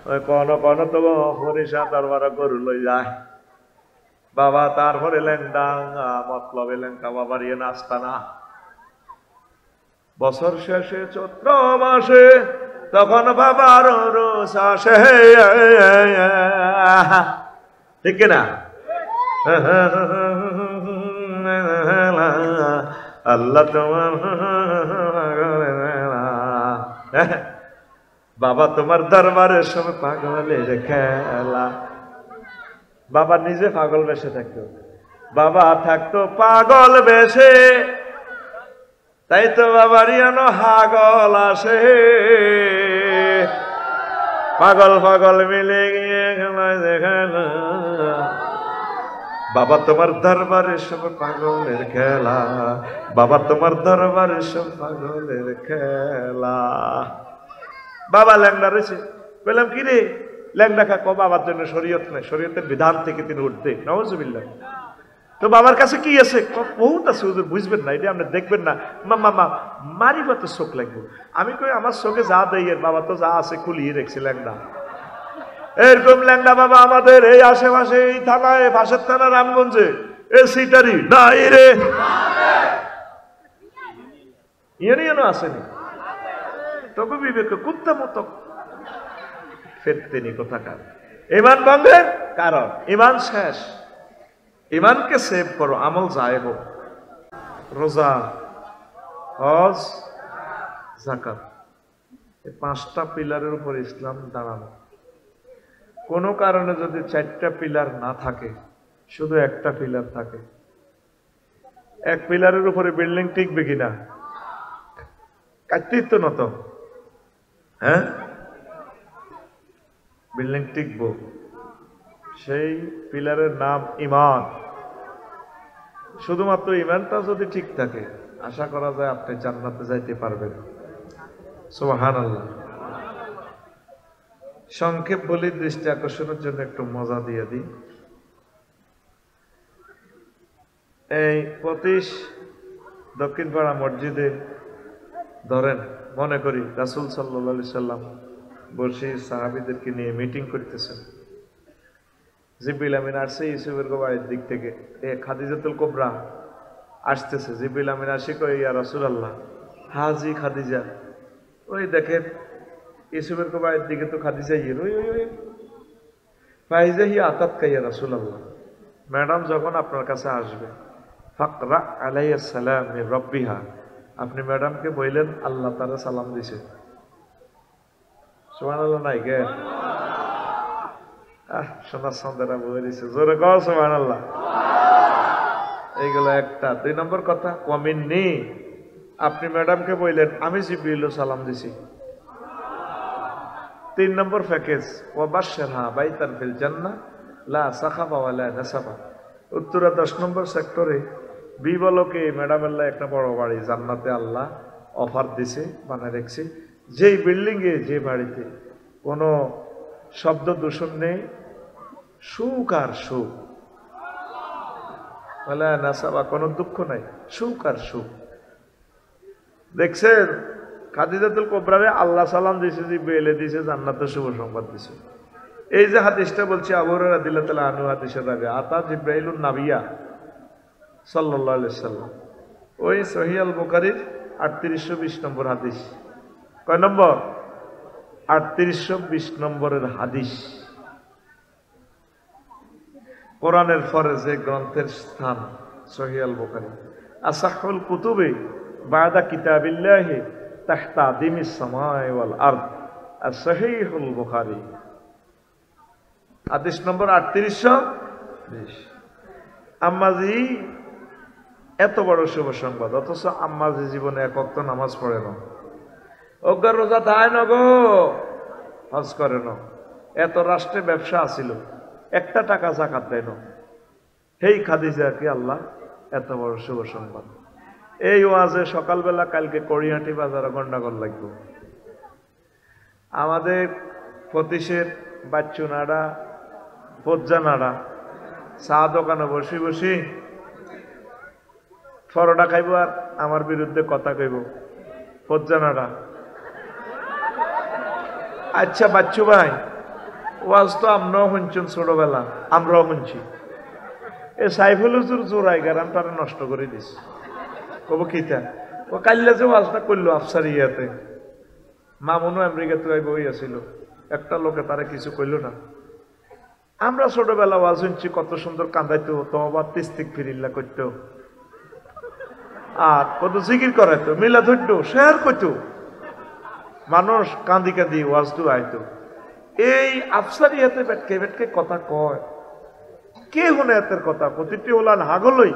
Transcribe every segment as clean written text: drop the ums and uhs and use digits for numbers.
ওই কোন কোন তো হরিষা দরবার গরু লই যায় বাবা, তারপরে ল্যাংডা মতলবে ল্যাংটা বাবার ইয়ে নাস্তা না। বছর শেষে চৈত্র মাসে তখন বাবার রোষ আসে, ঠিক না? আল্লাহ তোমার বাবা তোমার দরবারের সময় পাগলের খেলা। বাবা নিজে পাগল বেশে থাকতো, বাবা থাকতো পাগল বেশে, তাই তো বাবার ইয়ানো হাগল আসে। পাগল পাগল মিলে গিয়ে বাবা তোমার দরবারের সব পাগলের খেলা, বাবা তোমার দরবারের সব পাগলের খেলা। বাবা ল্যাংড়া রয়েছে, বললাম কি রে ল্যাংড়া খা? বাবার জন্য শরীয়ত নাই, শরীয়তের বিধান থেকে তিনি উঠতে নাউজুবিল্লাহ। তো বাবার কাছে কি আছে? বহুত আছে, বুঝবেন না, এটা আপনি দেখবেন না। মামা মারিবা তো চোখ লাগবে। আমি কই আমার চোখে যা দেই এর বাবা তো যা আছে খুলিয়ে রেখেছে ল্যাংড়া। এরকম ল্যাংড়া বাবা আমাদের এই আশেপাশে, এই থানায়, পাশের থানা রামগঞ্জে এ সিটারি নাই রে, ইয়েও আসেনি। তবে বিবেক কুত্তা মতো ফেরতেনি কোথাকার। ইমান ভঙ্গের কারণ ইমান শেষ। ইমানকে সেভ করো, আমল যায় হোক। রোজা, হজ, যাকাত, এই পাঁচটা পিলারের উপর ইসলাম দাঁড়ানো। কোনো কারণে যদি চারটা পিলার না থাকে, শুধু একটা পিলার থাকে, এক পিলারের উপরে বিল্ডিং টিকবে কিনা? কাটতেই তো নত, হ্যাঁ বিল্ডিং টিকবো। সেই পিলারের নাম ঈমান। শুধুমাত্র ঈমানটা যদি ঠিক থাকে, আশা করা যায় আপনি জান্নাতে যাইতে পারবেন। সুবহানাল্লাহ। সংক্ষেপ বলি, দৃষ্টি আকর্ষণের জন্য একটু মজা দিয়ে দিই। এই 25 দক্ষিণ পাড়া মসজিদে ধরেন, মনে করি রাসূল সাল্লাল্লাহু আলাইহি সাল্লাম বসে সাহাবীদেরকে নিয়ে মিটিং করতেছেন। জিবরিল আমিন আসছে ইউসুফের বাড়ির দিক থেকে, খাদিজাতুল কুবরা আসতেছে। জিবরিল আমিন আসি কই, ইয়া রাসূলুল্লাহ হাজি খাদিজা। ওই দেখেন ইউসুফের বাড়ির দিকে তো খাদিজা ইয়ের ওই ওই ফাইজা হি আতাত কাইয়া রাসূলুল্লাহ, ম্যাডাম যখন আপনার কাছে আসবে, ফাকরা আলাইহিস সালাম মির রাব্বিহা, আপনি ম্যাডামকে বললেন আল্লাহ তাআলা সালাম দিছে। সুবহানাল্লাহ নাই গে? সোনার সন্দেরা বলে দিছে, জোরে কও সুবহানাল্লাহ। এইগুলো একটা। 2 নম্বর কথা, ওয়ামিন্নি, আপনি ম্যাডামকে বললেন আমি জিবরিল সালাম দিছি। 3 নম্বর প্যাকেজ, ওয়াবাশশিরহা বাইতান ফিল জান্নাহ লা সাখাবা ওয়ালা নাসাবা। উত্তরা 10 নম্বর সেক্টরে বিবলকে ম্যাডামের একটা বড় বাড়ি জান্নাতে আল্লাহ অফার দিছে, বানায় রেখেছে। যেই বিল্ডিং এ, যে বাড়িতে কোনো শব্দ দূষণ নেই, সুখ আর সুখ, ওয়ালা নাসাবা, কোনো দুঃখ নাই, সুখ আর সুখ। দেখছেন খাদিজাতুল কুবরারে আল্লাহ সালাম দিছে, জিবরিল দিছে, জান্নাতে শুভ সংবাদ দিছে। এই যে হাদিসটা বলছি আবু হুরায়রা রাদিয়াল্লাহু তাআলা আনহু, হাদিসের রাবি আতা জিবরাইলুন নাবিয়্যা সাল্লাল্লাহু আলাইহি সাল্লাম। ওই সহিহ আল বুখারীর 3820 নম্বর হাদিস। কয় নম্বর? 3820 নম্বরের হাদিস। কোরআনের পরে যে গ্রন্থের স্থান সহিহ আল বুখারী, আসাহুল কুতুবে বাদা কিতাবিল্লাহি তাহতা আদিমিস সামাই ওয়াল আরদ, আর সহিহুল বুখারী। হাদিস নম্বর 3820। আম্মাজি এত বড় শুভ সংবাদ, অথচ আম্মাজি জীবনে এক ওয়াক্ত নামাজ পড়ে না, অজ্ঞার রোজা থায় না গো, হজ করে না, এত রাষ্ট্রে ব্যবসা আছিল, একটা টাকা যাকাত দেয় না। হেই খাদিজা কি আল্লাহ এত বড় শুভ সংবাদ। এই ওয়াজে সকালবেলা কালকে কড়িয়াটি বাজারে গন্ডাগোল লাগবে। আমাদের ফতিশের বাচ্চু নাড়া, পজ্জা নাড়া, চা দোকানে বসি বসি পরোটা খাইব আর আমার বিরুদ্ধে কথা কইব, পজ্জা নাড়া। আচ্ছা বাচ্চু ভাই, ওয়াজ তো আমরাও শুনছেন ছোটবেলা, আমরাও শুনছি। এ সাইফুল হুজুর জোড়াই গ্রামটারে নষ্ট করে দিস। কব কিতা ও কাল্লা যে ওয়াজটা করলো আফসার ইয়াতে, মামুনও আমেরিকাতে বই আছিল, একটা লোকে তারা কিছু কইল না। আমরা ছোটবেলা ওয়াজ শুনছি, কত সুন্দর কান্দাইতো, তওবা ইস্তিগফার করতো, আর কত জিকির করাইতো, মিলাদ হইতো, শেয়ার করতো, মানুষ কান্দি কান্দি ওয়াজ দু আইতো। এই আফসারিয়াতে বেটকে বেটকে কথা কয়, কে শুনে এতের কথা? প্রতিটি ওলান হাগলই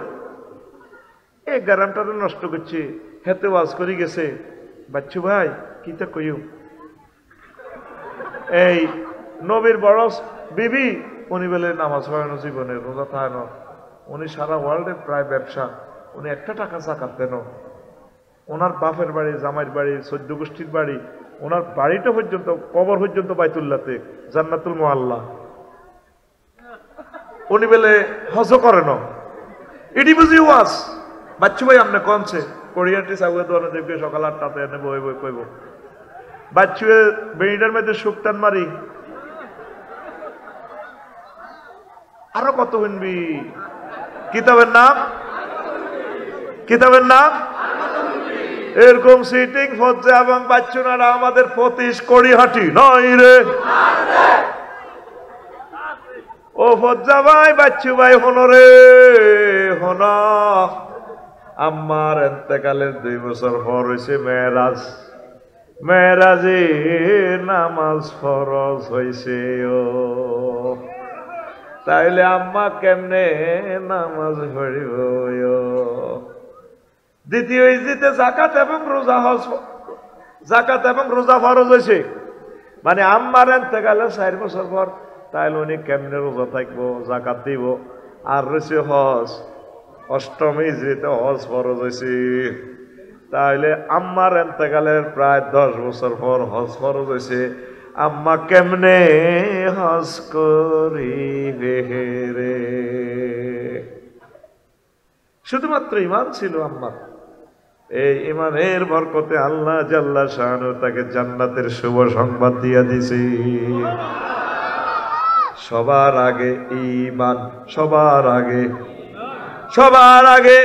এই গ্রামটারে নষ্ট করছে, হেতে ওয়াজ করি গেছে। বাচ্চু ভাই কিতা কইও, এই নবীর বড় বিবি উনি বলে নামাজ পড়ানো জীবনে, রোজা থাকানো, উনি সারা ওয়ার্ল্ডের প্রায় ব্যবসা, উনি একটা টাকা জাকাত দেন। ওনার বাপের বাড়ি, জামাইয়ের বাড়ি, 14 গোষ্ঠীর বাড়ি, ওনার বাড়িটা পর্যন্ত, কবর পর্যন্ত বাইতুল্লাহতে, জান্নাতুল মুআল্লা। উনি বলে হজ করেন, এটি বুঝি ওয়াজ। বাচ্চু ভাই আপনি কনছে কোরিয়ানটি সাউয়ে দোয়ানো দেখবে সকাল 8টাতে এনে বই বই কইব। বাচ্চু বেড়িটার মধ্যে শুকটান মারি, আরো কত শুনবি। কিতাবের নাম, কিতাবের নাম এরকম সিটিং ফজ্জা এবং বাচ্চুনারা আমাদের পতিশ কড়িহাটি নয় রে। ও ফজ্জা ভাই, বাচ্চু ভাই, হনরে হন, আমার এতেকালের 2 বছর পর হয়েছে মেরাজ। মেরাজে নামাজ ফরজ হয়েছে। ও তাইলে আম্মা কেমনে নামাজ পড়িব? দ্বিতীয় ইজিতে জাকাত এবং রোজা, হজ, জাকাত এবং রোজা ফরজ হয়েছে, মানে আম্মার এতেকালে 4 বছর পর, তাইলে উনি কেমনে রোজা থাকবো, জাকাত দিব? আর রয়েছে হজ, অষ্টম ইজরিতে হজ ফরজ হয়েছে। তাইলে আম্মার এতেকালের প্রায় 10 বছর পর হজ ফরজ হয়েছে। আম্মা কেমনে হজ করিবে রে? শুধুমাত্র ঈমান ছিল আম্মার। এই ঈমানের বরকতে আল্লাহ জাল্লা শানু তাকে জান্নাতের শুভ সংবাদ দিয়া দিছি। সবার আগে ঈমান, সবার আগে, সবার আগে,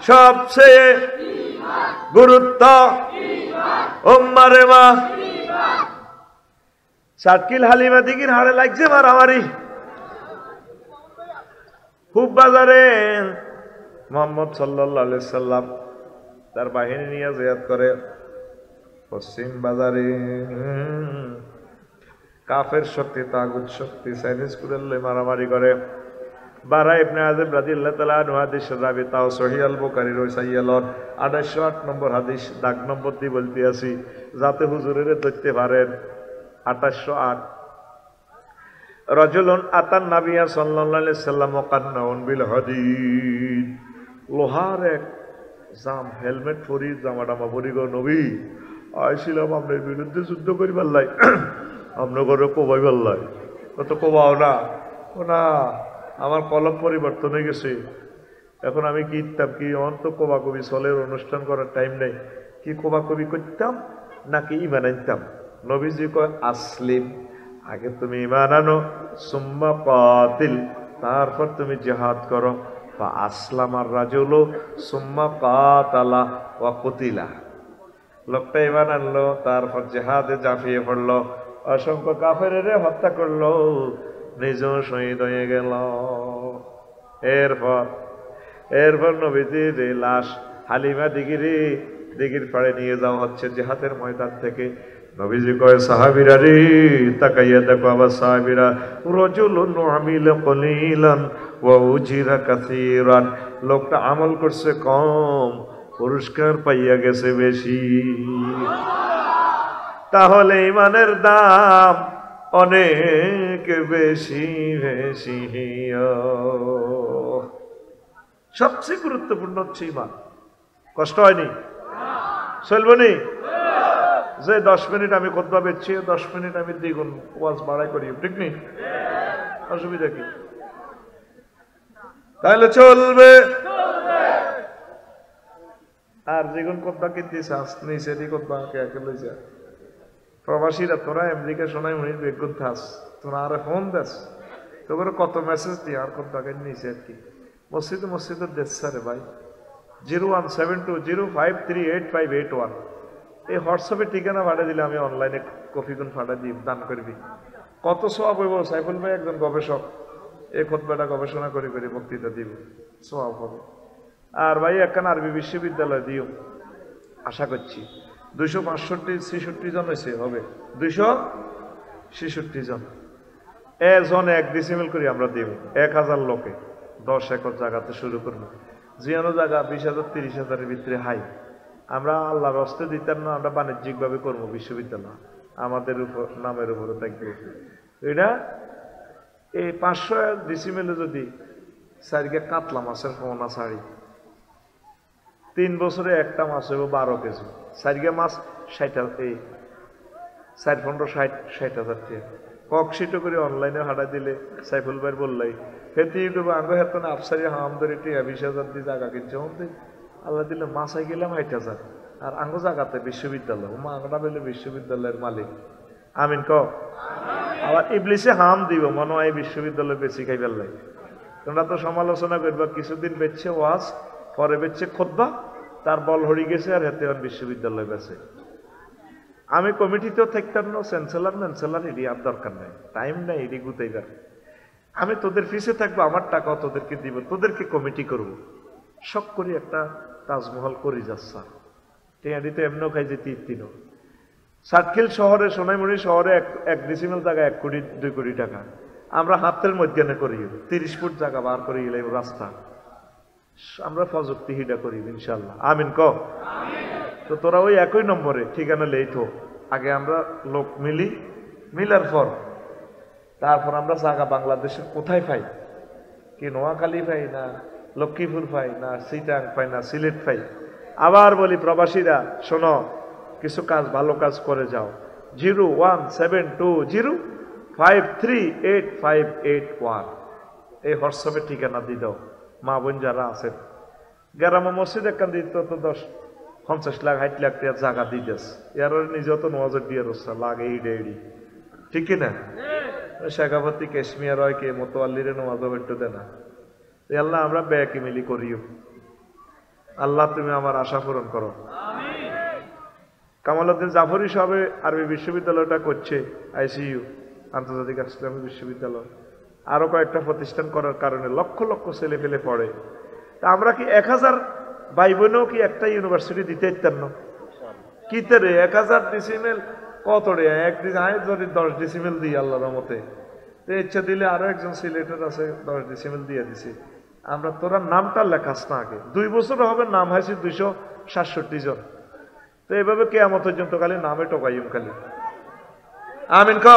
সবচেয়ে গুরুত্ব উম্মারে মা। সাতকিল হালিমা দিঘির হাড়ে লাগছে মারামারি। খুব বাজারে মুহাম্মদ সাল্লাল্লাহু আলাইহি সাল্লাম তার বাহিনী নিয়ে জিয়াদ করে। পশ্চিম বাজারে কাফের শক্তি, তাগুত শক্তি, চাইনিজ কুরেল্লে মারামারি করে। বারা ইবনে আযিব রাদিয়াল্লাহু তাআলা আনহু হাদিস রাবি তাও সহিহ আল বুখারীর ওই সাইয়ালন 2808 নম্বর হাদিস, দাগ নম্বর দিয়ে বলতে আছি যাতে হুজুরের ধরতে পারেন। 2808 রাজুলুন আতান নাবিয়া সাল্লাল্লাহু আলাইহি সাল্লাম কান্নাউন বিল হাদিদ। লোহার এক জাম, হেলমেট পরি, জামাটামা পরি গো নবী, আইছিলাম আপনার বিরুদ্ধে যুদ্ধ করিবার লাই, আপনার ঘরে কোবাইবার লাই। কত কোবাও না? ও না, আমার কলম পরিবর্তন হয়ে গেছে, এখন আমি কি ইতাম কি? অন্ত কোবাকবি চলের অনুষ্ঠান করার টাইম নেই। কি কোবাকবি করতাম নাকি ঈমান আনতাম? নবীজি কয় আসলিম, আগে তুমি ঈমান আনো, সুম্মা কাতিল, তারপর তুমি জিহাদ করো। বা আসলামার রাজুলু সুম্মা কাতালা ওয়া কুতিলা। লোকটা ঈমান আনলো, তারপর জিহাদে ঝাঁপিয়ে পড়লো, অসংখ্য কাফেরের হত্যা করলো, নিজেও শহীদ হয়ে গেল। এরপর নবীজির লাশ হালিমা দিঘির পাড়ে নিয়ে যাওয়া হচ্ছে জিহাদের ময়দান থেকে। নবীজি কয় সাহাবীরা রে, তাকাইয়া দেখো আবার সাহাবীরা, রাজুলুন আমিলা কলিলান ওয়া উজিরা কাসীরান। লোকটা আমল করছে কম, পুরস্কার পাইয়া গেছে বেশি। তাহলে ঈমানের দাম অনেক বেশি বেশি। সবচেয়ে গুরুত্বপূর্ণ হচ্ছে ঈমান। কষ্ট হয়নি? চলবনি? যে 10 মিনিট আমি খুতবা বেচছি, 10 মিনিট আমি দ্বিগুণ ওয়াজ বাড়াই করি, ঠিক নেই? অসুবিধা কি? তাহলে চলবে। আর দ্বিগুণ খুতবা কিনতে চাস নিচে দি খুতবা কে লইছে প্রবাসীরা তোরা আমেরিকা শোনাই মনির বেগুন থাস তোরা আরে ফোন দেস তোর কত মেসেজ দিয়ে আর কত টাকা নিয়েছে আর কি মসজিদে দেশ রে ভাই 01720538581 এই হোয়াটসঅ্যাপে ঠিকানা পাঠিয়ে দিলে আমি অনলাইনে কফিগুন ফাটা দিই দান করবি কত সওয়াব হইব সাইফুল ভাই একজন গবেষক এই খুতবাটা গবেষণা করে করে বক্তৃতা দিব সওয়াব হবে আর ভাই একখান আরবি বিশ্ববিদ্যালয় দিও আশা করছি 265-66 জন হয়েছে হবে 266 জন এজনে 1 ডিসিমেল করে আমরা দিব 1000 লোকে 10 একর জায়গাতে শুরু করবো জিয়ানো জায়গা 20,000-30,000 ভিতরে হাই আমরা আল্লাহর হস্তে দিতাম না আমরা বাণিজ্যিক ভাবে করবো বিশ্ববিদ্যালয় আমাদের উপর নামের উপরে থাকবে এটা এই 500 ডিসিমেলে যদি সারিকে কাতলা মাছের পোনা ছাড়ি 3 বছরে একটা মাছ হইব 12 কেজি সারিকে মাছ 60,000 টাকা ককশিটো করে অনলাইনে হাঁটা দিলে সাইফুল ভাই বললাই হেতি ইউটিউবে আঙ্গ হেতনে আফসারি হামদারি 20,000 দিয়ে জায়গা কিনছে হতে আল্লাহ দিলে মাছাই গেলাম 8,000 আর আঙ্গ জায়গাতে বিশ্ববিদ্যালয় মা আঙ্গটা পেলে বিশ্ববিদ্যালয়ের মালিক আমিন ক আবার ইবলিসে হাম দিব মনে হয় বিশ্ববিদ্যালয় বেশি খাই ফেললাই তোমরা তো সমালোচনা করবা কিছুদিন বেচছে ওয়াজ পরে বেচছে খুতবা তার বল হরি গেছে আর হেতে বিশ্ববিদ্যালয় বেছে আমি কমিটিতেও থাকতাম না চ্যান্সেলর এডি আর দরকার নাই টাইম নাই এডি গুতাইবার আমি তোদের ফিসে থাকবো আমার টাকাও তোদেরকে দিব তোদেরকে কমিটি করব শখ করি একটা তাজমহল করি যাচ্ছা টিয়াডি তো এমনও খাই যে 3 সাতখিল শহরে সোনাইমুড়ি শহরে 1 ডিসিমেল জায়গা 1 কোটি 2 কোটি টাকা আমরা হাতের মধ্যে করি 30 ফুট জায়গা বার করে গেলে রাস্তা আমরা প্রযুক্তি হিডা করি ইনশাল্লাহ আমিন ক তো তোরা ওই একই নম্বরে ঠিকানা লেট হোক আগে আমরা লোক মিলার পর তারপর আমরা জায়গা বাংলাদেশের কোথায় পাই কি নোয়াখালী পাই না লক্ষ্মীপুর পাই না সিটাং পাই না সিলেট পাই আবার বলি প্রবাসীরা শোনো কিছু কাজ ভালো কাজ করে যাও 01720538581 এই হোয়াটসঅ্যাপে ঠিকানা দিয়ে দাও মা বোন যারা আছেন গ্রাম মসজিদ একখান দিত তো 50 লাখ 60 লাখ টাকা জায়গা দিতেস এর নিজেও তো নজর দিয়ে রসা লাগে এইডি ঠিক না শেখাপতি কাশ্মীর হয় কে মোতোয়াল্লিরে নমাজও বেট্টু দে না আল্লাহ আমরা ব্যাকি মিলি করিও আল্লাহ তুমি আমার আশা পূরণ করো কামালউদ্দিন জাফরি সাহেব আরবি বিশ্ববিদ্যালয়টা করছে আইসিইউ আন্তর্জাতিক ইসলামী বিশ্ববিদ্যালয় আরো কয়েকটা প্রতিষ্ঠান করার কারণে লক্ষ লক্ষ ছেলে পেলে পড়ে তা আমরা কি 1000 ভাই বোনও কি একটা ইউনিভার্সিটি দিতে ইত্যান্ন কি রে 1000 ডিসিমেল কত রে একদিন আয় যদি 10 ডিসিমেল দিই আল্লাহর রহমতে তো ইচ্ছা দিলে আরো একজন সিলেটের আছে 10 ডিসিমেল দিয়ে দিছি আমরা তোরা নামটা লেখাস না আগে 2 বছর হবে নাম হয়েছে 267 জন তো এইভাবে কেয়ামত পর্যন্ত খালি নামে টোকাইম খালি আমিন ক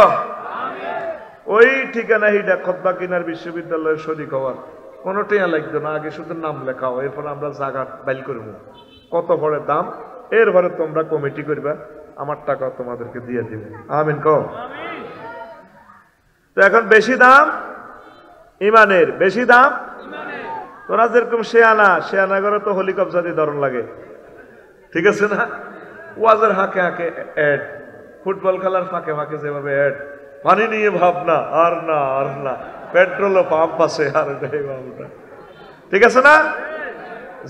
ওই ঠিকানা হিডা খুতবা কিনার বিশ্ববিদ্যালয়ের শরীক হওয়ার কোনো টেয়া লাগতো না আগে শুধু নাম লেখাও এরপর আমরা জায়গা বাইল করবো কত পরে দাম এরপরে তোমরা কমিটি করবা আমার টাকা তোমাদেরকে দিয়ে দিবে আমিন ক তো এখন বেশি দাম ইমানের বেশি দাম তোরা যেরকম শেয়ানা করে তো হেলিকপ্টার দিয়ে ধরন লাগে ঠিক আছে না ওয়াজের হাঁকে হাঁকে অ্যাড ফুটবল খেলার ফাঁকে ফাঁকে যেভাবে অ্যাড পানি নিয়ে ভাবনা আর না পেট্রোলও পাম্প আছে আর ঠিক আছে না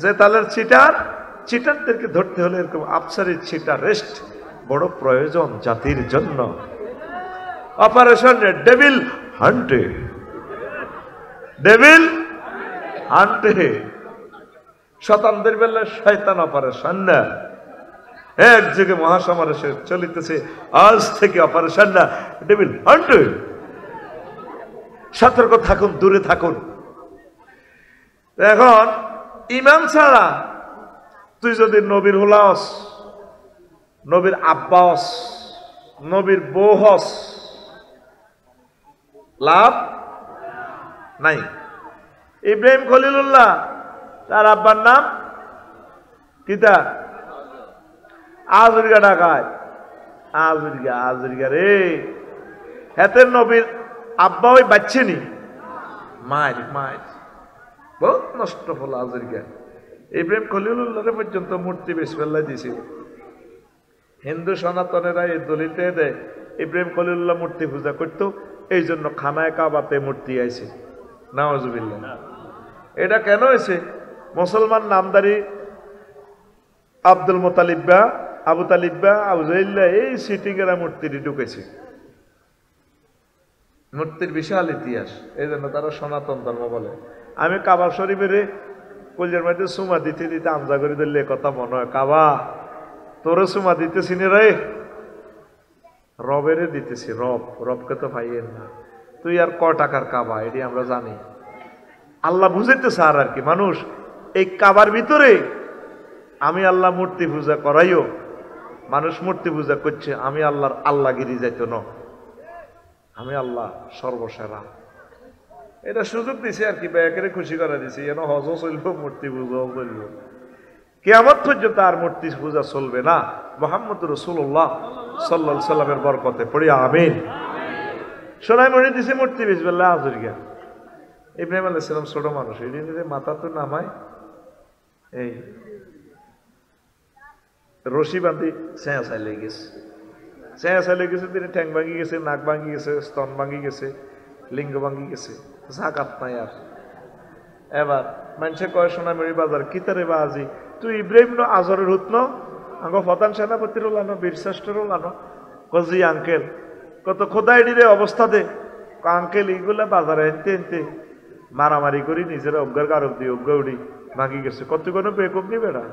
যে তালের চিটারদেরকে ধরতে হলে এরকম আফসারি চিটার রেস্ট বড় প্রয়োজন জাতির জন্য অপারেশন ডেভিল হান্টে শতাব্দীর বেলা শয়তান অপারেশন না এক জায়গায় মহাসমাবেশে চলিতেছে আজ থেকে অপারেশন না ডেভিল হান্টে সতর্ক থাকুন দূরে থাকুন এখন ইমান ছাড়া তুই যদি নবীর হুলাস নবীর আব্বাস নবীর বউ হস লাভ নাই ইব্রাহিম খলিলুল্লাহ তার আব্বার নাম কিতা আজরিকা ডাকায় আজরিকা রে হেতের নবীর আব্বা ওই বাচ্চেনি মায়ের বহুত নষ্ট হল আজরিকা ইব্রাহিম খলিলুল্লাহ পর্যন্ত মূর্তি বেশবেল্লা দিয়েছিল হিন্দু সনাতনেরা এই দলিতে দেয় ইব্রাহিম খলিলুল্লাহ মূর্তি পূজা করতো, এই জন্য খানায় কাবাতে মূর্তি আইছে। নাউজুবিল্লাহ। এটা কেন হয়েছে? মুসলমান নামদারি আব্দুল মোতালিব্বা, আবু তালিব্বা, আবু জাহিল্লা এই সিটিং এরা মূর্তিটি ঢুকেছে। মূর্তির বিশাল ইতিহাস, এই জন্য তারা সনাতন ধর্ম বলে। আমি কাবা শরীফের কলজের মধ্যে সুমা দিতে দিতে আমজা করে দিলে কথা মনে হয়, কাবা তোরে সুমা দিতেছি নি রে, রবেরে দিতেছি, রবকে তো পাইয়েন না, তুই আর ক টাকার কাবা, এটি আমরা জানি। আল্লাহ বুঝাইতেছে আর কি, মানুষ এই কাবার ভিতরে আমি আল্লাহ মূর্তি পূজা করাইও, মানুষ মূর্তি পূজা করছে, আমি আল্লাহর আল্লাহগিরি যাইতো না, আমি আল্লাহ সর্বসেরা। এটা সুযোগ দিছে আর কি, ব্যাকেরে খুশি করে দিছে, যেন হজও চলব, মূর্তি পূজাও চলব, কিয়ামত পর্যন্ত আর মূর্তি পূজা চলবে না। মুহাম্মদ রাসূলুল্লাহ সাল্লাল্লাহু আলাইহি সাল্লামের বরকতে পড়ি আমিন। সোনাই মনে দিছে মূর্তি বিসমিল্লাহ আজরিয়া। ইব্রাহিম আলাইহিস সালাম ছোট মানুষ, এই দিনে মাথা তো নামায়, এই রশি বাঁধি চেঁয়া চাইলে গেছে, চেঁয়া চাইলে গেছে, তিনি ঠ্যাং ভাঙি গেছে, নাক ভাঙি গেছে, স্তন ভাঙি গেছে, লিঙ্গ ভাঙি গেছে, জাকাত নাই আর। এবার মানুষে কয় সোনামুড়ি বাজার কিতারে বা আজি, তুই ইব্রাহিম ন আজরের হুত ন, আঙ্গ প্রধান সেনাপতির ওলানো, বীরশ্রেষ্ঠের ওলানো, কজি আঙ্কেল কত খোদাই রে অবস্থা দে, আঙ্কেল এইগুলা বাজারে এনতে এনতে মারামারি করি নিজের অজ্ঞার কারক দিয়ে অজ্ঞা উড়ি ভাঙি গেছে, কত কোনো বেকুব নি বেড়া,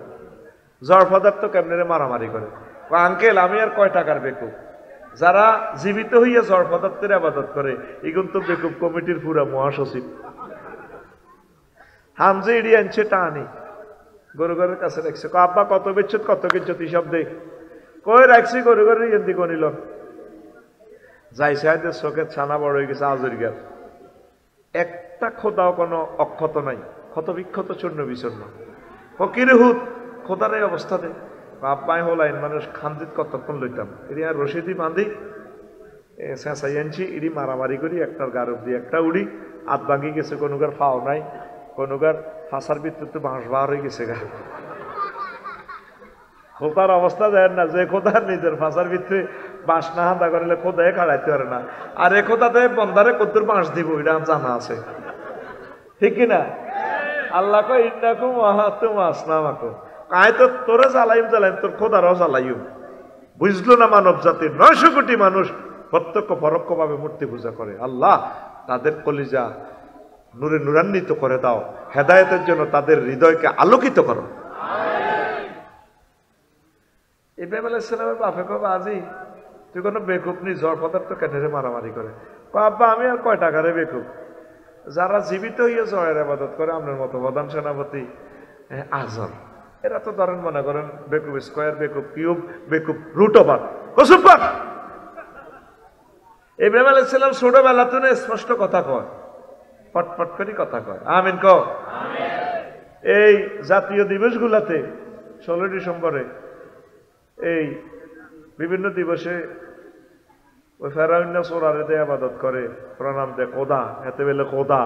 জ্বর পদার্থ কেমনে মারামারি করে। আঙ্কেল আমি আর কয় টাকার বেকুব, যারা জীবিত হইয়া জ্বর পদার্থের আবাদত করে এগুন তো বেকুব কমিটির পুরা মহাসচিব। হামজে ইডি আনছে টানি গরু ঘরের কাছে রাখছে, আব্বা কত বেচছত কত কিনছত হিসাব দে, কই রাখছি গরু ঘরের ইয়েন্দি গনিল, যাই সাহেদের চোখের ছানা বড় হয়ে গেছে আজরিগার, একটা খোদাও কোনো অক্ষত নাই, ক্ষত বিক্ষত চূর্ণ বিচূর্ণ, ফকিরে হুত খোদার এই অবস্থা দে। আব্বাই হলাইন মানুষ খান্দিত কতক্ষণ লইতাম, এটি আর রশিদি বাঁধি চেঁচাই আনছি, ইডি মারামারি করি, একটার গারব দিয়ে একটা উড়ি, হাত ভাঙি গেছে, কোনোকার ফাও নাই, কোনোকার ফাঁসার ভিতরে বাঁশ বার হয়ে গেছে গা। খোদার অবস্থা যায় না, যে খোদার নিজের ফাঁসার ভিতরে বাঁশ না হাঁদা করলে খোদায় কাড়াইতে পারে না, আর এ খোদাতে বন্ধারে কদ্দুর বাঁশ দিব এটা জানা আছে, ঠিক কিনা? আল্লাহ কো ইন্নাকুম ওয়াহাতুম আসনামাকুম, কায় তো তোরে জ্বালাইম তোর খোদারাও জ্বালাইম। বুঝলো না মানব জাতির 900 কোটি মানুষ প্রত্যক্ষ পরোক্ষ ভাবে মূর্তি পূজা করে। আল্লাহ তাদের কলিজা নূরে নূরান্বিত করে দাও, হেদায়েতের জন্য তাদের হৃদয়কে আলোকিত করো। ইব্রাহিম আলাইহিস সালামের বাপে কবে আজি তুই কোনো বেকুব নি, জ্বর পদার্থ কেটে মারামারি করে, আব্বা আমি আর কয় টাকারে বেকুব, যারা জীবিত হইয়া জয়ের আবাদত করে আপনার মতো প্রধান সেনাপতি আজম, এরা তো ধরেন মনে করেন বেকুব স্কোয়ার, বেকুব কিউব, বেকুব রুট ওভার কসুপার। ইব্রাহিম আলাইহিস সালাম ছোটবেলা তো স্পষ্ট কথা কয়, পটপট করে কথা কয়, আমিন কও। এই জাতীয় দিবসগুলাতে 16 ডিসেম্বরে এই বিভিন্ন দিবসে ওই ফেরাউন্না সোরারে দেয় আবাদত করে, প্রণাম দেয় খোদা, এতে বেলে খোদা।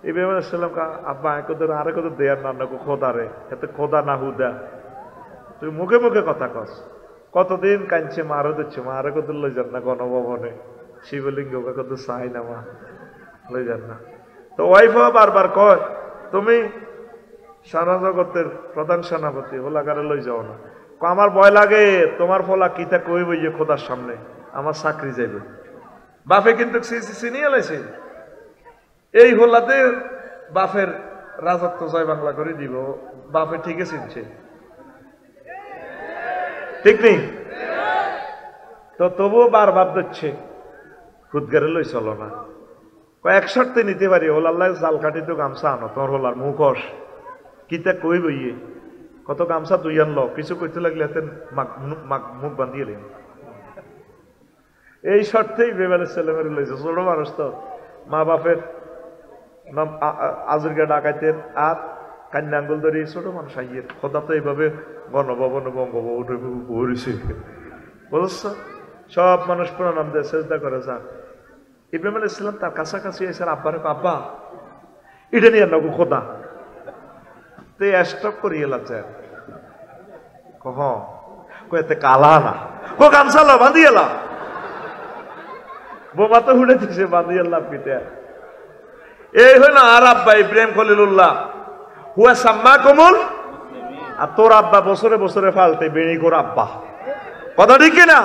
ইব্রাহিম আলাইহিস সালাম আব্বা একদর আরে কত দেয়ার না খোদা রে, এতে খোদা না হুদা, তুই মুখে মুখে কথা কস। কতদিন কাঁদছে, মারও দিচ্ছে, মা আরে কত লই যান না গণভবনে, শিবলিঙ্গ কত চাই না মা লই যান না। তো ওয়াইফও বারবার কয় তুমি সারা জগতের প্রধান সেনাপতি, হোলাকারে লই যাও না, আমার ভয় লাগে তোমার ফলা কিতা কইব যে খোদার সামনে আমার চাকরি যাইবে। বাপে কিন্তু চিনিয়ে লাইছে, এই হোলাতে বাপের রাজত্ব জয় বাংলা করে দিব, বাপে ঠিকই চিনছে, ঠিক নেই তো, তবুও বারবার দিচ্ছে খুদগারে লই চলো না, কয়েক শর্তে নিতে পারি, হোলাল্লাহ জাল কাটি তো গামছা আনো, তোর হোলার মুখস কিতা কই বইয়ে কত গামছা দুই আনলো, কিছু কইতে লাগলে এতে মুখ বান্ধিয়ে দিন, এই শর্তেই ইব্রাহিম আলাইহিস সালামের লইছে। ছোট মানুষ তো, মা বাপের নাম আজরগা ডাকাইতেন আর কান্না আঙ্গুল ধরে ছোট মানুষ আইয়ে খোদা তো এইভাবে গণভবন বঙ্গভবন বসে বুঝছ, সব মানুষ প্রণাম দেয়, চেষ্টা করে যান। ইব্রাহিম আলাইহিস সালাম তার কাছাকাছি এসে আব্বারে আব্বা এটা নিয়ে নগো খোদা, তো স্টপ করিয়ে লাগছে, কয়েতে কালা না, কো গামছা লো বাঁধিয়ে লাও, বোমা তো উড়ে দিছে বাঁধিয়ে লাভ পিঠে। এই হইল আর আব্বা ইব্রাহিম খলিলুল্লাহ হুয়া সাম্মা কমল। আর তোর আব্বা বছরে বছরে ফালতে বেড়ি কর আব্বা, কথা ঠিক না?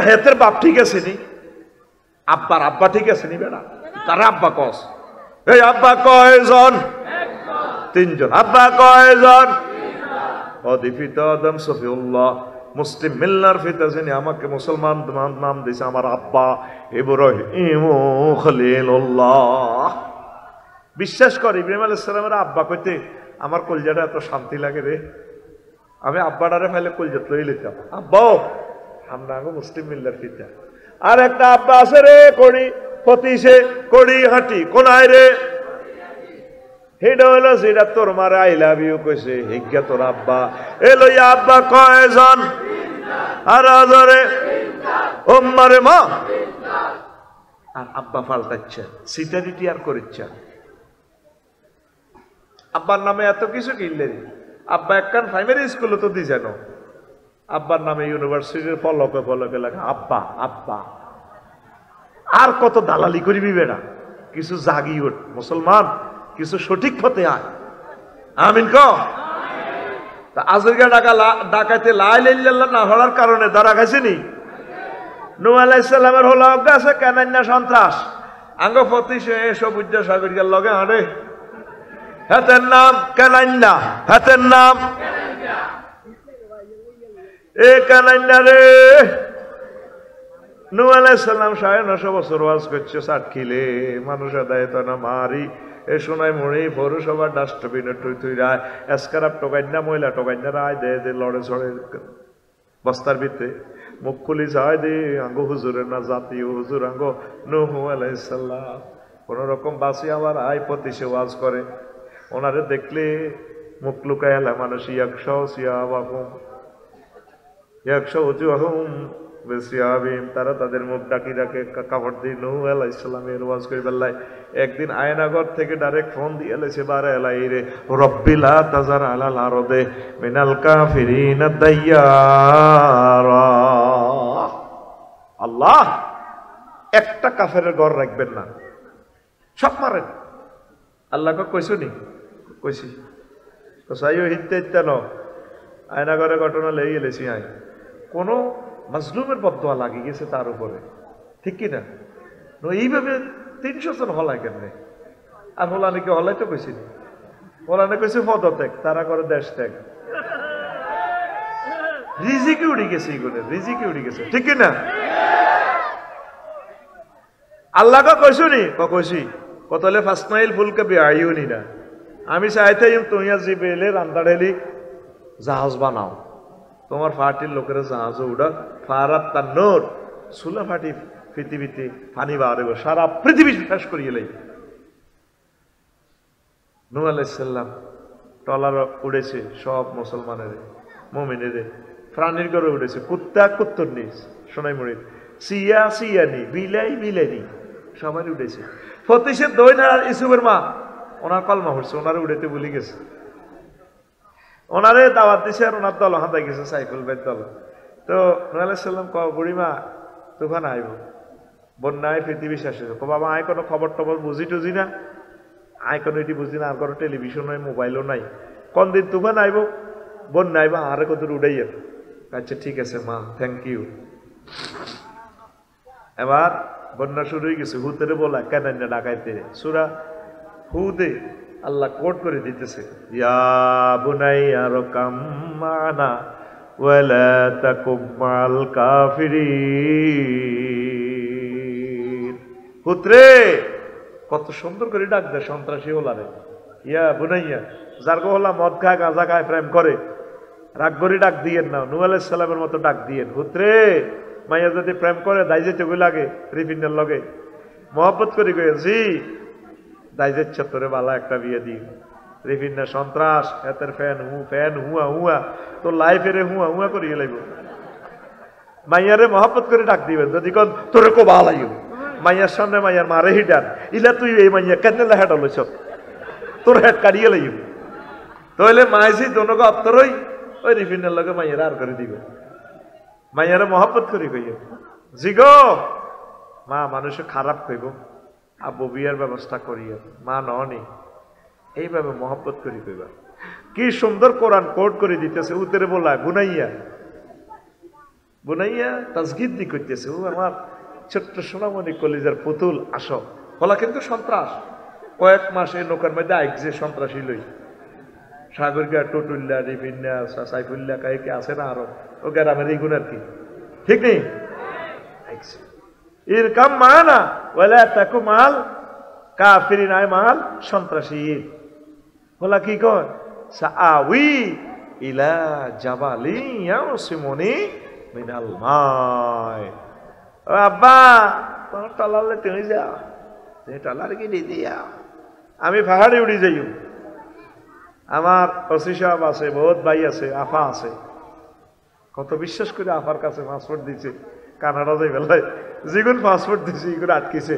হেতের বাপ ঠিক আছে নি, আব্বার আব্বা ঠিক আছে নি বেড়া? তার আব্বা কস, এই আব্বা কয়জন? তিনজন। আব্বা কয়জন? অদীপিত আদম সফিউল্লাহ মুসলিম মিল্লার ফিতা যিনি আমাকে মুসলমান নাম দিয়েছে আমার আব্বা ইব্রাহিম খলিলুল্লাহ। বিশ্বাস কর ইব্রাহিম আলাইহিস সালামের আব্বা কইতে আমার কলজাটা এত শান্তি লাগে রে, আমি আব্বাটারে ফাইলে কলজাত লই লিতাম, আব্বাও আমরা আগে মুসলিম মিল্লার ফিতা। আর একটা আব্বা আছে রে কড়ি পতিসে কড়ি হাঁটি কোনায় রে, হেডা হলো সেটা তোর মারে আই লাভ ইউ কইছে, হিজ্ঞা তোর আব্বা। এলো আব্বা কয়জন? আর আজরে ওম্মারে মা। আর আব্বা পাল্টাচ্ছে, সিটারিটি আর করিচ্ছে। আব্বার নামে এত কিছু কিনলে, আব্বা একখান প্রাইমারি স্কুলে তো দিছে না, আব্বার নামে ইউনিভার্সিটির ফলকে ফলকে লেখা আব্বা আব্বা। আর কত দালালি করিবি বেড়া, কিছু জাগি ওঠ মুসলমান, কিছু সঠিক পথে আয়, আমিন ক। আজকে ডাকাইতে লাই লাইল্লাহ না হওয়ার কারণে ধরা খাইছে নি। নূহ আলাইহিস সালামের হলো অজ্ঞাসে কেনান্না সন্ত্রাস, আঙ্গ ফতি সবুজ সাগরিয়ার লগে আরে হাতের নাম কেনান্না, হাতের নাম এ কেনান্না রে। নূহ আলাইহিস সালাম 950 বছর ওয়াজ করছে সাক্ষীলে, মানুষ আদায় তো না মারি এ শোনায় মরে পৌরসভার ডাস্টবিনে টুই থুই রায় এসকারাপ টোকাইনা মহিলা টোকাইনা রায় দে দে লড়ে ছড়ে বস্তার ভিতরে মুখ খুলি যায় দে আঙ্গ হুজুরের না জাতীয় হুজুর আঙ্গ নূহ আলাইহিস সালাম কোন রকম বাসি আমার আই পতিসে ওয়াজ করে, ওনারে দেখলে মুখ লুকায় এলা মানুষ ইয়াকশাও সিয়াবাহুম ইয়াকশাও উজুহাহুম বিসিয়াবিম, তারা তাদের মুখ ডাকি রাখে কাপড় দিয়ে। নূহ আলাইহিস সালামের ওয়াজ করে বেলায় একদিন আয়নাগর থেকে ডাইরেক্ট ফোন দিয়ে এলেছে বারে এলাই রে রব্বি লা তাজার আলাল আরদে মিনাল কাফিরিনা দাইয়ারা, আল্লাহ একটা কাফেরের ঘর রাখবেন না, সব মারেন। আল্লাহকে কইছো নি? কইছি তো সাইও হিত্তে হিত্তে ন আয়নাগরে ঘটনা লেগে গেলেছি আই, কোনো মাজলুমের বদদোয়া লাগি গেছে তার উপরে, ঠিক কিনা? এইভাবে 300 জন হলায় কেমনে? আর হলানে কি হলাই তো কইছি, হলানে কইছে পদত্যাগ, তারা করে দেশ ত্যাগ। রিজিকে উড়ি গেছে, এগুলো রিজিকে উড়ি গেছে, ঠিক কিনা? আল্লাহকে কইছো নি? কইছি কতলে ফাসমাইল ফুলকে বিআইউনি না, আমি চাইতে তুইয়া জিবেলে রান্দা ঢেলি জাহাজ বানাও, তোমার ফাটির লোকেরা জাহাজে উড়া ফারাত তার নোর সুলা ফাটি পৃথিবীতে পানি বাড়বে, সারা পৃথিবী শেষ করিয়ে লাই। নূহ আলাইহিস সালাম টলার উড়েছে সব মুসলমানের মুমিনের প্রাণীর ঘরে উড়েছে, কুত্তা কুত্তর নিস সোনাই মুড়ির সিয়া সিয়ানি বিলাই বিলাইনি সবাই উঠেছে। ফতিসের দইনার ইসুফের মা ওনার কলমা হচ্ছে, ওনারে উড়েতে ভুলে গেছে, ওনারে দাওয়াত দিছে আর ওনার দল হাতে গেছে সাইফুল ভাইয়ের দল। তো নূহ আলাইহিস সালাম বুড়িমা তুফান আইব, বন্যায় পৃথিবী শেষ হয়েছে, বাবা আয় কোনো খবর টবর বুঝি টুঝি না, আয় কোনো এটি বুঝি না, আর কোনো টেলিভিশন নাই মোবাইলও নাই, কোন দিন তুফান আইব বন্যা আইব আরে কত উড়াইয়া। আচ্ছা ঠিক আছে মা, থ্যাংক ইউ। এবার বন্যা শুরু হয়ে গেছে, হুতেরে বলা কেন ডাকাইতে সূরা হুদে আল্লাহ কোট করে দিতেছে, ইয়া বুনাইয়া রকাম মানা ওয়ালা তাকুম মাল কাফিরিন। পুত্রে কত সুন্দর করে ডাক দেয় সন্ত্রাসী হলারে, ইয়া বুনাইয়া, যার গো হলা মদ খায় গাঁজা খায় প্রেম করে, রাগ করে ডাক দিয়েন না, নূহ আলাইহিস সালামের মতো ডাক দিয়েন। পুত্রে মাইয়া যদি প্রেম করে দাই যেতে লাগে রিফিনের লগে মহব্বত করে গেছি দাই যাচ্ছে তোরে বালা একটা বিয়ে দিই, রিফিনা সন্ত্রাস এতের ফ্যান হুয়া হুয়া তোর লাইফেরে হুয়া হুয়া করিয়ে লাইব। মাইয়ারে মহব্বত করে ডাক দিবেন, যদি কন তোরে কো ভাল আইব, মাইয়ার সামনে মাইয়ার মারে হিডান ইলা তুই এই মাইয়া কেন হেড হলো সব তোর হেড কাটিয়ে লাইব, তাহলে মাইছি দোনো অপ্তরই ওই রিফিনের লগে মাইয়ারা আর করে দিবে, মাইয়ারা মহব্বত করি কইয়ে জি গো মা মানুষে খারাপ কইব, আব্বু বিয়ার ব্যবস্থা করিয়ে মা ননি, এইভাবে মহব্বত করি কইবা। কি সুন্দর কোরআন কোট করে দিতেছে, উত্তরে বলায় বুনাইয়া বুনাইয়া তাসগিদ দি করতেছে, ও আমার ছোট্ট সোনামণি কলিজার পুতুল আসো। বলা কিন্তু সন্ত্রাস, কয়েক মাস এই নৌকার মধ্যে আইছে সন্ত্রাসী লই, সাগরিকা টুটুল্লা রিবিন্যা সাইফুল্লা কাইকে আছে না আরো, ও গ্রামের এই গুণার কি ঠিক নেই, ইরকাম মানা ওয়ালা তাকু মাল কাফিরিন, আয় মাল সন্ত্রাসী। বলা কি কয় সাআউই ইলা জাবালি ইয়াসিমুনি মিনাল মাই, ও আব্বা তোমার টলালে তুমি যাও, তুমি টলার কি দিয়া আমি পাহাড়ে উড়ি যাই। আমার ওসি সাহেব আছে, বহুত ভাই আছে, আফা আছে, কত বিশ্বাস করে আফার কাছে পাসপোর্ট দিছে, কানাডা যাই বেলায় যেগুন পাসপোর্ট দিছে এগুলো আটকেছে।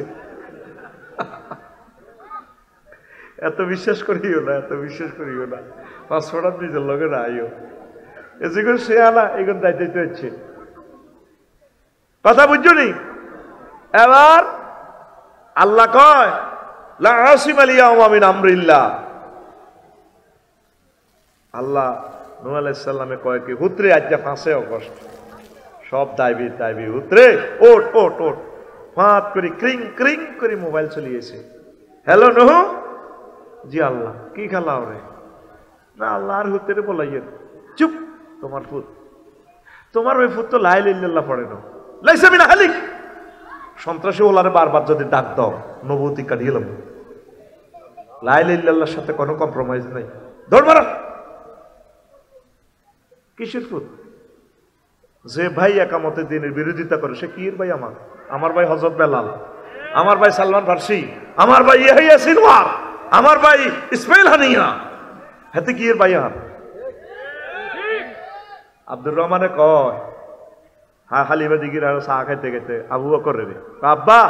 এত বিশ্বাস করিও না, এত বিশ্বাস করিও না, পাসপোর্ট আর নিজের লগে না আইও, যেগুন সে আনা এগুন দায়িত্ব হচ্ছে। কথা বুঝছো নি? এবার আল্লাহ কয় লা আসিমা আল-ইয়াওমা মিন আমরিল্লাহ, আল্লাহ নূহ আলাইহিস সালামে কয় কি হুতরে আজ 5 আগস্ট সব দাইবি হুতরে ওট ওট ওট, ফাঁত করে ক্রিং ক্রিং করে মোবাইল চলিয়েছে। হ্যালো নূহ, জি আল্লাহ কি খেলাও রে? না আল্লাহ আর হুতরে বলাইয়েন, চুপ তোমার ফুত, তোমার ওই ফুত তো লা ইলাহা ইল্লাল্লাহ পড়ে না, লাইসা মিন আহলিক। সন্ত্রাসী ওলারে বারবার যদি ডাক দাও নবুতি কাটিয়ে লাম, লা ইলাহা ইল্লাল্লাহর সাথে কোনো কম্প্রোমাইজ নাই, দৌড় মারো। কিসের ফুত? যে ভাই একামতে দিনের বিরোধিতা করে সে কি ভাই? আমার ভাই হযরত বেলাল, আমার ভাই সালমান ফার্সি, আমার ভাই ইয়াহিয়া সিনওয়ার, আমার ভাই ইসমাইল হানিয়া, হাতে কি ভাই? আব্দুর রহমানে কয় হ্যাঁ হালিমা দিগির আর চা খাইতে খাইতে আবু বকর রে, আব্বা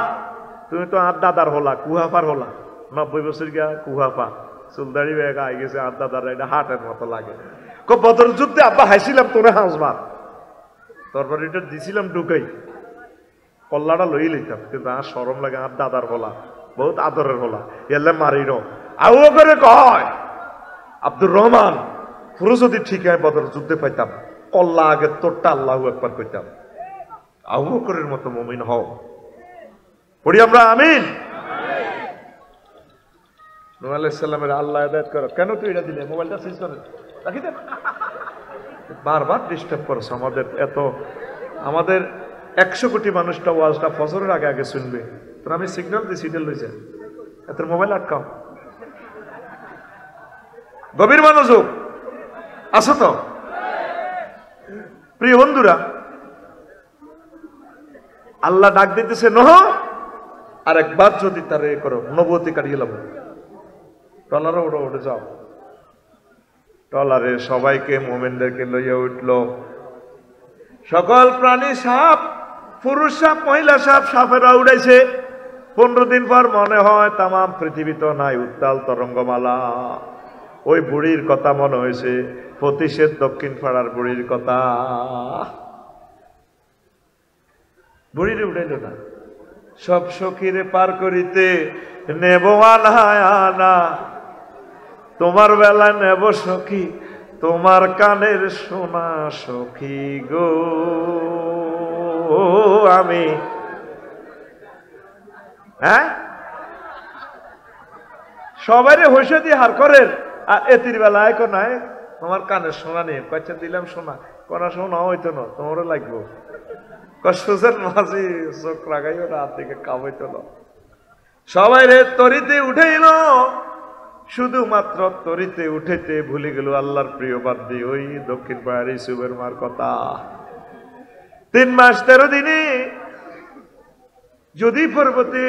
তুমি তো আর দাদার হলা, কুহাফার হলা, 90 বছর গিয়া কুহাফা, চুলদাড়ি বেগা আই গেছে, আর দাদার এটা হাটের মতো লাগে। বদর যুদ্ধে আব্বা হাসিলাম তোরে হাসবার, তারপর এটা দিছিলাম ঢুকাই, কল্লাটা লই লইতাম, কিন্তু আর সরম লাগে, আর দাদার হলা, বহুত আদরের হলা, এলে মারি ন। আবু বকরে কয় আব্দুর রহমান পুরো যদি ঠিক হয় বদর যুদ্ধে পাইতাম, কল্লা আগে তোরটা আল্লাহু আকবার কইতাম, আবু বকরের মতো মুমিন হও। পড়ি আমরা আমিন। নূহ আলাইহিস সালামের আল্লাহ হেদায়েত করো। কেন তুই এটা দিলে? মোবাইলটা সুইচ করে রাখি দেন, বারবার ডিস্টার্ব করছে আমাদের। এত আমাদের 100 কোটি মানুষটা ওয়াজটা ফজরের আগে আগে শুনবে, তোর আমি সিগন্যাল দিই সিডেল লইছে, এত মোবাইল আটকাও। গভীর মনোযোগ আছো তো প্রিয় বন্ধুরা? আল্লাহ ডাক দিতেছে নূহ আর একবার যদি তার এ করো, নবুয়তি কাটিয়ে লাভ, টলারে ওটা উঠে যাও। টলারে সবাইকে মুমিনদেরকে লইয়া উঠলো, সকল প্রাণী, সাপ, পুরুষ সাপ, মহিলা সাপ, সাপেরা উড়াইছে। 15 দিন পর মনে হয় তামাম পৃথিবী তো নাই, উত্তাল তরঙ্গমালা। ওই বুড়ির কথা মনে হয়েছে, প্রতিশের দক্ষিণ পাড়ার বুড়ির কথা। বুড়িরে উঠাইল না, সব সখীরে পার করিতে নেব আনা, তোমার বেলা নেব সখী, তোমার কানের সোনা সখী গো আমি। হ্যাঁ সবাই হইসে দিয়ে হার করেন, আর এতির বেলায় কোনায় তোমার কানের সোনা নেই, কয়েকটা দিলাম সোনা, কোনা সোনা হইতো না, তোমারও লাগবো। কষ্টের মাঝি চোখ লাগাইও না, হাত থেকে কামাইতো না। সবাই রে তরিতে উঠেইল, শুধুমাত্র তরিতে উঠেতে ভুলে গেল আল্লাহর প্রিয় বাদ্যি ওই দক্ষিণ পাড়ার ইউসুফের মার কথা। 3 মাস 13 দিনে যদি পর্বতে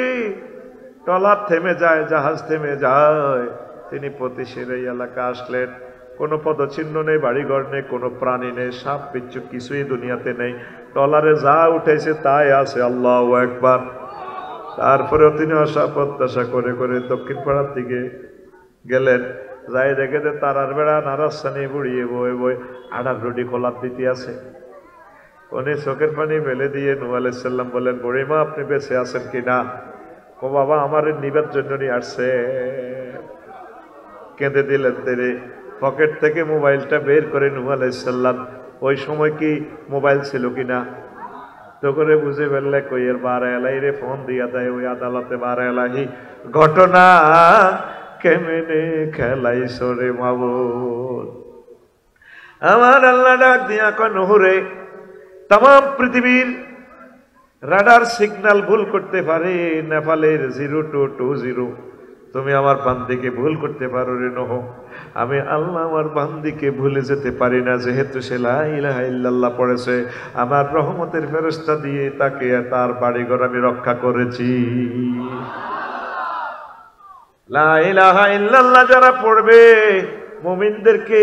টলার থেমে যায়, জাহাজ থেমে যায়, তিনি প্রতিশের এই এলাকা আসলেন। কোনো পদচিহ্ন নেই, বাড়িঘর নেই, কোনো প্রাণী নেই, সাপ বিচ্ছু কিছুই দুনিয়াতে নেই। টলারে যা উঠেছে তাই আছে, আল্লাহু আকবার। তারপরেও তিনি আশা প্রত্যাশা করে করে দক্ষিণ পাড়ার দিকে গেলেন। যাই দেখে যে তারার বেড়া নারাসানি বুড়িয়ে বয়ে বয়ে আড়ার রুটি খোলার দিতে আছে। উনি চোখের পানি ফেলে দিয়ে নূহ আলাইহিস সালাম বলেন, বুড়িমা আপনি বেঁচে আছেন কিনা? ও বাবা আমার নিবার জন্য নিয়ে আসছে। কেঁদে দিলেন তেরে। পকেট থেকে মোবাইলটা বের করে নূহ আলাইহিস সালাম, ওই সময় কি মোবাইল ছিল কিনা তো করে বুঝে ফেললে, কইয়ের বার এলাই রে ফোন দিয়া দেয় ওই আদালতে বার এলাহি ঘটনা কেমনে খেলাইছ রে মাবুদ। আমার আল্লাহ ডাক দিয়া কয়, নহরে তাম পৃথিবীর রাডার সিগন্যাল ভুল করতে পারে নেপালের 0220, তুমি আমার বান্দিকে ভুল করতে পারো রে নহ। আমি আল্লাহ আমার বান্দিকে ভুলে যেতে পারি না, যেহেতু সে লা ইলাহা ইল্লাল্লাহ পড়েছে। আমার রহমতের ফেরেশতা দিয়ে তাকে তার বাড়িঘর আমি রক্ষা করেছি। লা ইলাহা ইল্লাল্লাহ যারা পড়বে মুমিনদেরকে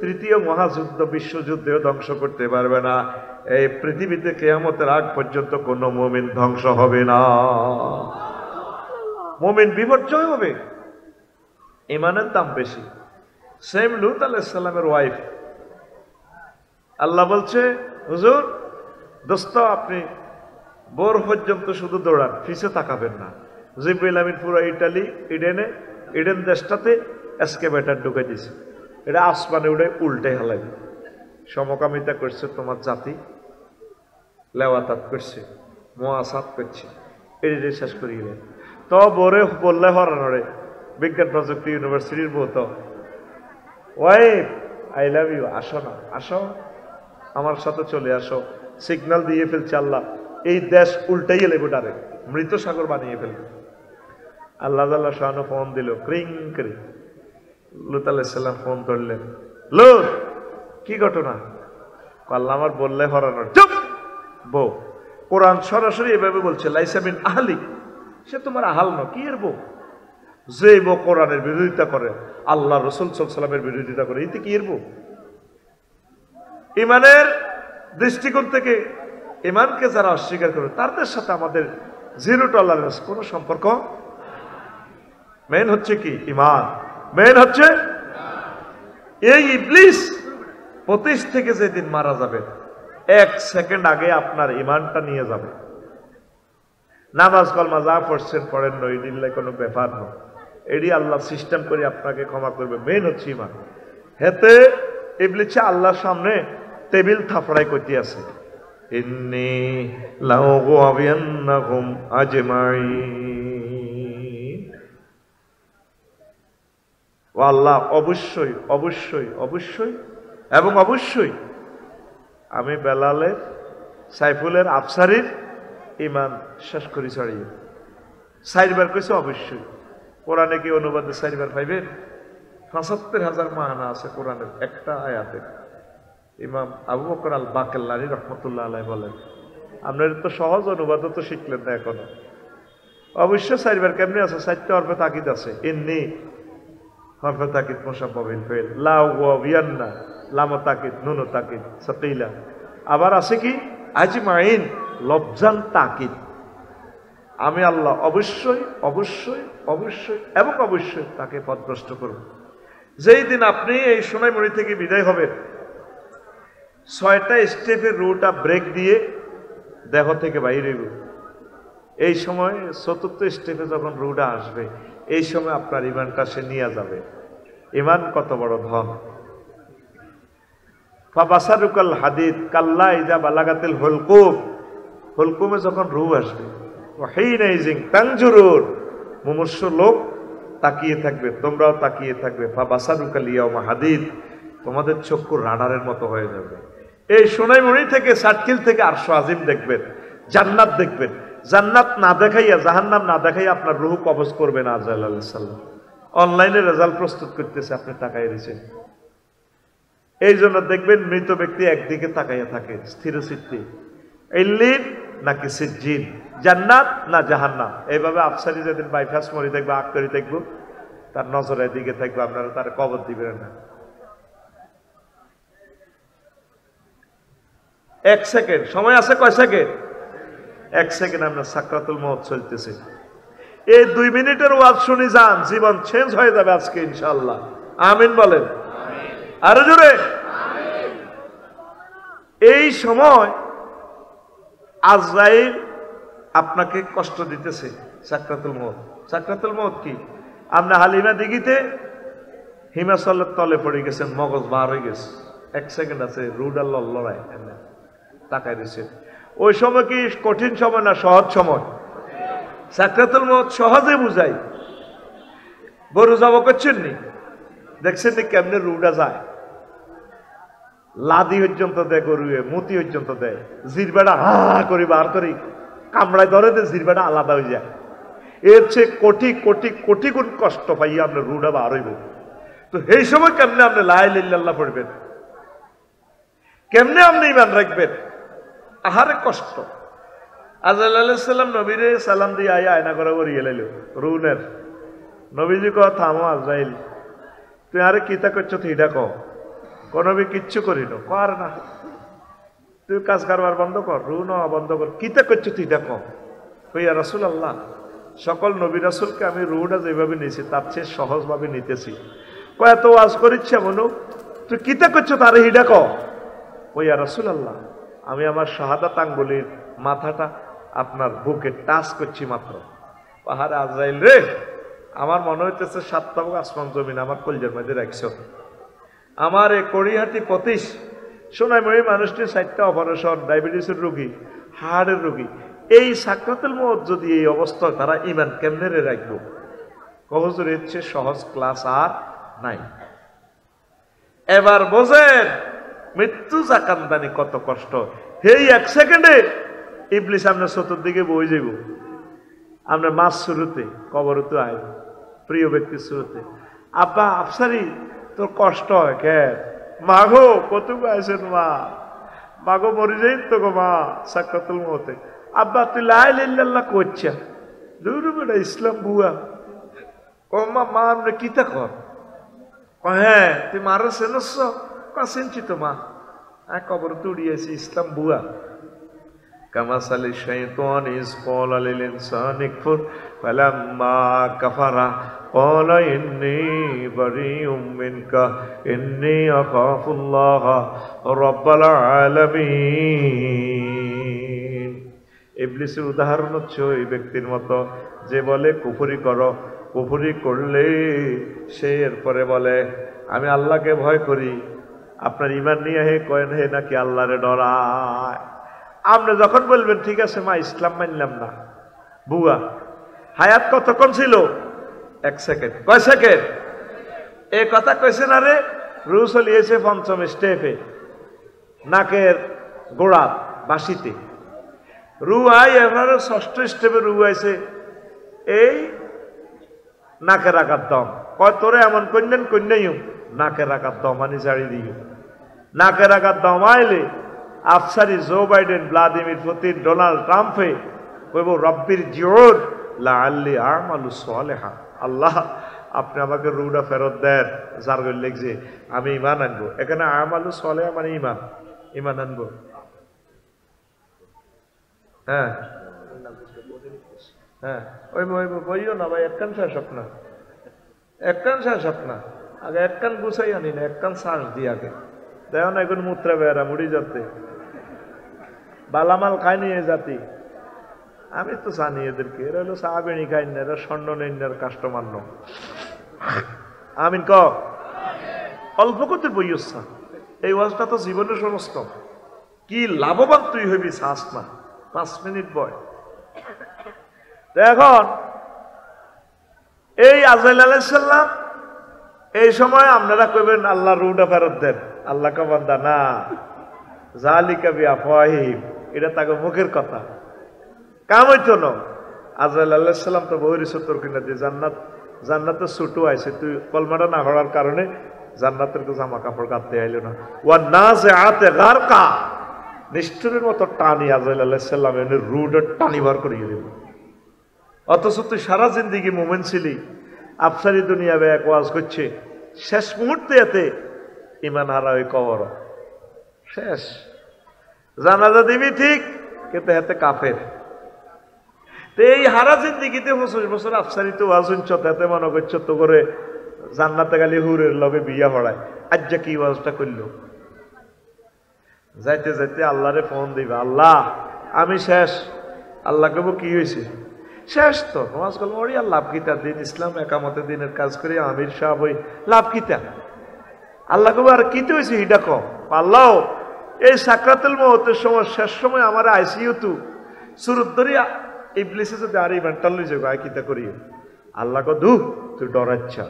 তৃতীয় মহাযুদ্ধ বিশ্বযুদ্ধেও ধ্বংস করতে পারবে না। এই পৃথিবীতে কিয়ামতের আগ পর্যন্ত কোনো মুমিন ধ্বংস হবে না, মুমিন বিপর্যয় হবে। ইমানের দাম বেশি। সেম লূত আলাইহিস সালামের ওয়াইফ, আল্লাহ বলছে, হুজুর দোস্ত আপনি বোর পর্যন্ত শুধু দৌড়ান, পিছে তাকাবেন না। জিবরিল আমিন পুরো ইটালি ইডেন দেশটাতে এসকেভেটর ঢুকে দিছে। এটা আসমানে উঠে উল্টে হেলাই সমকামিতা করছে তোমার জাতি, লেওয়াতাত করছে, মোয়াসাত করছে, এটা শেষ করি গেলেন। তো বোরে বললে হরানোরে বিজ্ঞান প্রযুক্তি ইউনিভার্সিটির বউ, তো ওয়াইফ আই লাভ ইউ, আসো না, আসো আমার সাথে চলে আসো। সিগন্যাল দিয়ে ফেলছে আল্লাহ, এই দেশ উল্টাই গেলে গোটারে মৃত সাগর বানিয়ে ফেলবে। আল্লাহ আল্লাহ শাহানু ফোন দিল, ক্রিং ক্রিং। লূত আলাইহিস সালাম ফোন ধরলেন, লূত কি ঘটনা? আল্লাহ আমার বললে হরানোর। চুপ বউ। কোরআন সরাসরি এভাবে বলছে, লাইসা মিন আহলি, সে তোমার আহাল ন, কি এর বউ? যে বউ কোরআনের বিরোধিতা করে, আল্লাহ রাসূল সাল্লাল্লাহু আলাইহি ওয়াসাল্লামের বিরোধিতা করে, এতে কি এর বউ? ইমানের দৃষ্টিকোণ থেকে ইমানকে যারা অস্বীকার করে তাদের সাথে আমাদের জিরো টলারেন্স, কোনো সম্পর্ক। মেন হচ্ছে কি? ইমান। মেন হচ্ছে এই ইবলিস 25 থেকে যেদিন মারা যাবে 1 সেকেন্ড আগে আপনার ইমানটা নিয়ে যাবে। নামাজ কলমা যা পড়ছেন পড়েন, নইদিল্লাই কোনো ব্যাপার নয়, এটি আল্লাহ সিস্টেম করে আপনাকে ক্ষমা করবে। মেন হচ্ছে ইমান। হেতে ইবলিসে আল্লাহর সামনে টেবিল থাপড়াই করতে আছে, ইন্নী লাউগাবিয়ান্নাহুম আজমাইন। ও আল্লাহ, অবশ্যই অবশ্যই অবশ্যই এবং অবশ্যই আমি বেলালের, সাইফুলের, আফসারির ইমান শেষ করি ছাড়িয়ে। 4 বার কইছে অবশ্যই। কোরআনে কি অনুবাদে 4 বার পাইবেন? ৭৫,০০০ মানা আছে কোরআনের একটা আয়াতে। ইমাম আবু বকর আল বাকেল্লানী রহমতুল্লাহ আলাইহি বলেন, আপনার তো সহজ অনুবাদও তো শিখলেন না এখনো। অবশ্য 4 বার কেমনি আছে? 4টা হরফে তাকিদ আছে। ইন্নী হরফে তাকিদ মুসাব্বাবিল ফাইল, লা ওয়া বিয়ান্না লাম তাকিদ নুন তাকিদ সাকিলা। আবার আছে কি আজমাইন লফজান তাকিদ। আমি আল্লাহ অবশ্যই অবশ্যই অবশ্যই এবং অবশ্যই তাকে পথভ্রষ্ট করব। যেই দিন আপনি এই সোনাইমুড়ি থেকে বিদায় হবেন, 6টা স্টেপের রুটা ব্রেক দিয়ে দেহ থেকে বাইরে হইব। এই সময় 4র্থ স্টেপে যখন রুটা আসবে, এই সময় আপনার ইমানটা সে নিয়ে যাবে। ইমান কত বড় ধন! ফাবাসারুকাল হাদিদ কাল্লা ইজা বালাগাতিল হুলকুম, হুলকুমে যখন রূহ আসবে, ওয়াহিনাইজিং তানজুরুন, মুমূর্ষ লোক তাকিয়ে থাকবে, তোমরাও তাকিয়ে থাকবে। ফাবাসারুকাল ইয়াউমা হাদিদ, তোমাদের চক্ষু রাডারের মতো হয়ে যাবে। এই সোনাইমুড়ি থেকে সাতকিল থেকে আরশ আজিম দেখবেন, জান্নাত দেখবেন। জান্নাত না দেখাইয়া, জাহান্নাম না দেখাইয়া আপনার রূহ কবজ করবে না আজরাইল আলাইহিস সালাম। অনলাইনে রেজাল্ট প্রস্তুত করতেছে, আপনি তাকাই রয়েছেন। এই জন্য দেখবেন মৃত ব্যক্তি একদিকে তাকাইয়া থাকে স্থির চিত্তে, ইল্লিন নাকি সিজ্জিন, জান্নাত না জাহান্নাম। এইভাবে আফসারি যেদিন বাইফাস মরি দেখবে, আগ করে দেখবো, তার নজরের দিকে থাকবে, আপনারা তার কবর দিবেন না। 1 সেকেন্ড সময় আছে, কয় সেকেন্ড? 1 সেকেন্ড আপনার সাকরাতুল মউত চলতেছে। এই 2 মিনিটের ওয়াজ শুনি যান, জীবন চেঞ্জ হয়ে যাবে আজকে ইনশাআল্লাহ। আমিন বলেন আরো জোরে। এই সময় আজরাইল আপনাকে কষ্ট দিতেছে, সাকরাতুল মউত। সাকরাতুল মউত কি? আপনি হালিমা দিঘিতে হিমাচলের তলে পড়ে গেছেন, মগজ বার হয়ে গেছে, 1 সেকেন্ড আছে, রুডাল লড়াই তাকায় দিচ্ছেন। ওই সময় কি কঠিন সময় না সহজ সময়? সাকরাতুল মউত সহজে বুঝাই। গরু জব করছেন নি, দেখছেন নি কেমনে রুডা যায়, লাদি পর্যন্ত দেয়, গরুয়ে মতি পর্যন্ত দেয়, জিরবাটা হা করি বার করি কামড়ায় ধরে দেয়, জিরবাটা আলাদা হয়ে যায়। এর চেয়ে কোটি কোটি কোটি গুণ কষ্ট পাইয়া আপনার রুডা বার হইব। তো এই সময় কেমনে আপনি লা ইলাহা ইল্লাল্লাহ পড়বেন, কেমনে আপনি ঈমান রাখবেন? আহারে কষ্ট। আজরাইল আলাইহিস সালাম নবীরে সালাম দিয়ে আয়া আয়না করে বরিয়ে লাইল রুনের। নবীজি কয় থামো আজরাইল, তুই আরে কিতা করছো তুই এটা কও। নবী কিচ্ছু করি না, কর না, তুই কাজ কারবার বন্ধ কর, রুন বন্ধ কর, কিতা করছো তুই এটা কও। ইয়া রাসূলুল্লাহ, সকল নবী রাসূলকে আমি রুটা যেভাবে নিয়েছি তার চেয়ে সহজভাবে নিতেছি। কয় এত ওয়াজ করিচ্ছে মনু, তুই কিতা করছো তারে হিডা কও। ইয়া রাসূলুল্লাহ, আমি আমার শাহাদাত আঙ্গুলের মাথাটা আপনার বুকে টাচ করছি মাত্র। পাহাড়ে আজরাইল রে, আমার মনে হইতেছে 7টা আসমান জমিন আমার কলজের মধ্যে রাখছো। আমার এই কড়িহাটি 25 সোনাইমুড়ি মানুষটির 4টা অপারেশন, ডায়াবেটিসের রোগী, হার্টের রোগী, এই সাকরাতুল মউত যদি এই অবস্থায় তারা ঈমান কেমনে রে রাখবো? কবজের ইচ্ছে সহজ ক্লাস আর নাই। এবার বোঝেন মৃত্যু জাকান্দানি কত কষ্ট। এই 1 সেকেন্ডে ইবলিস আপনার চতুর্দিকে বই যাইব, আপনার মাছ শুরুতে কবরতে আইব, প্রিয় ব্যক্তির শুরুতে, আব্বা আফসারি তোর কষ্ট হয় কে? মাগো কত আছেন মা, মাগো মরি যাই তো গো মা সাকরাতুল মউতে। আব্বা তুই লা ইলাহা ইল্লাল্লাহ করছে, দূর বেটা ইসলাম বুয়া। ও মা, মা আমরা কিতা কর? হ্যাঁ তুই মারা চেনস? চিনছি তো মা, কবর তুড়িয়েছি, ইসলাম বুয়া। কামাসালি শাইতান ইজ ক্বালা লিল ইনসানি কুফর ফালাম্মা কাফারা ক্বালা ইন্নী বারিউম মিনকা ইন্নী আখাফুল্লাহ রাব্বাল আলামিন। ইবলিসের উদাহরণ হচ্ছে ওই ব্যক্তির মতো যে বলে কুফরি করো, কুফরি করলে সে এরপরে বলে আমি আল্লাহকে ভয় করি। আপনার ঈমান নিয়ে হে কয়েন হে নাকি আল্লাহরে ডরায়। আপনি যখন বলবেন ঠিক আছে মা ইসলাম মানলাম না, বুয়া। হায়াত কতক্ষণ ছিল? 1 সেকেন্ড। কয় সেকেন্ড? এই কথা কইছে না রে, রু চলিয়েছে 5ম স্টেপে, নাকের গোড়া বাসিতে রু আই, এবার 6ষ্ঠ স্টেপে রু আইছে এই নাকের আঘাত দম। কয় তোরে এমন কন্যান কন্যাইম, নাকের আঘাত দম আনি ছাড়ি দিও। নাকের আঘাত দম আইলে আফসারি Joe Biden, Vladimir Putin, Donald ট্রাম্পে কইব রব্বির জিউর লাআল্লি আমালু সালেহা। আল্লাহ আপনি আমাকে রুটা ফেরত দেন, যার গল লিখছে আমি ঈমান আনবো। এখানে আমালু সালেহা মানে ঈমান, ঈমান আনবো। হ্যাঁ হ্যাঁ ওই বইও না ভাই, একখান শেষ হোক না, একখান শেষ হোক না, আগে একখান গুছাই আনি না, একখান শ্বাস দিই আগে। দেখো না এখন মুত্রা বেড়া মুড়ি যাতে বালামাল খায় নিয়ে জাতি। আমি তো জানি এদেরকে, এরা হলো সাহাবেনি খাই না, এরা স্বর্ণ নেইনার কাস্টমার ন। আমিন ক অল্প করতে বই হচ্ছে এই ওয়াজটা তো জীবনের সমস্ত। কি লাভবান তুই হইবি শ্বাস না, 5 মিনিট বয়। এখন এই আজরাইল আলাইহিস সালাম এই সময় আপনারা কইবেন আল্লাহ রুটা ফেরত দেন। আল্লাহ কা বান্দা না, জালিকা বিআফওয়াহিম, এটা তাকে মুখের কথা, কাম হইতো না। আজরাইল আলাইহিস সালাম তো বহির সত্তর কিনা দিয়ে জান্নাতের ছুটু আইছে, তুই কলমাটা না হওয়ার কারণে জান্নাতের তো জামা কাপড় কাটতে আইলো না। ওয়া নাজিআতে গারকা, নিষ্ঠুরের মতো টানি আজরাইল আলাইহিস সালাম এনে রুটা টানি বার করিয়ে দিল। অথচ তুই সারা জিন্দিগি মোমেন্ট ছিলি, আফসারি দুনিয়া এক ওয়াজ করছে, শেষ মুহূর্তে এতে ঈমান হারা ওই কবর শেষ। জানাজা দিবি ঠিক, কিন্তু এতে কাফের। তো এই হারা জিন্দিগিতে 25 বছর আফসারি তো ওয়াজ শুনছ, এতে মনে করছো তো করে জান্নাতে গেলে হুরের লগে বিয়া হড়ায় আজ্জা কি ওয়াজটা করলো যাইতে যাইতে আল্লাহরে ফোন দিবে আল্লাহ আমি শেষ আল্লাহ কব কি হয়েছে শেষ তো নামাজ কালাম পড়ি আর লাভ কিতা দিন ইসলাম একামতে দিনের কাজ করে আমির সাহেব হই লাভ কিতা আল্লাহ কব আর কিতে হয়েছে এটা কম আল্লাহ এই সাকরাতুল মউতের সময় শেষ সময় আমার আইসিইউ তু সুরত ধরিয়া ইবলিসে যদি আর ইভেন্টাল লই যাবে আই কিতা করি আল্লাহ কো দু তুই ডরাচ্ছা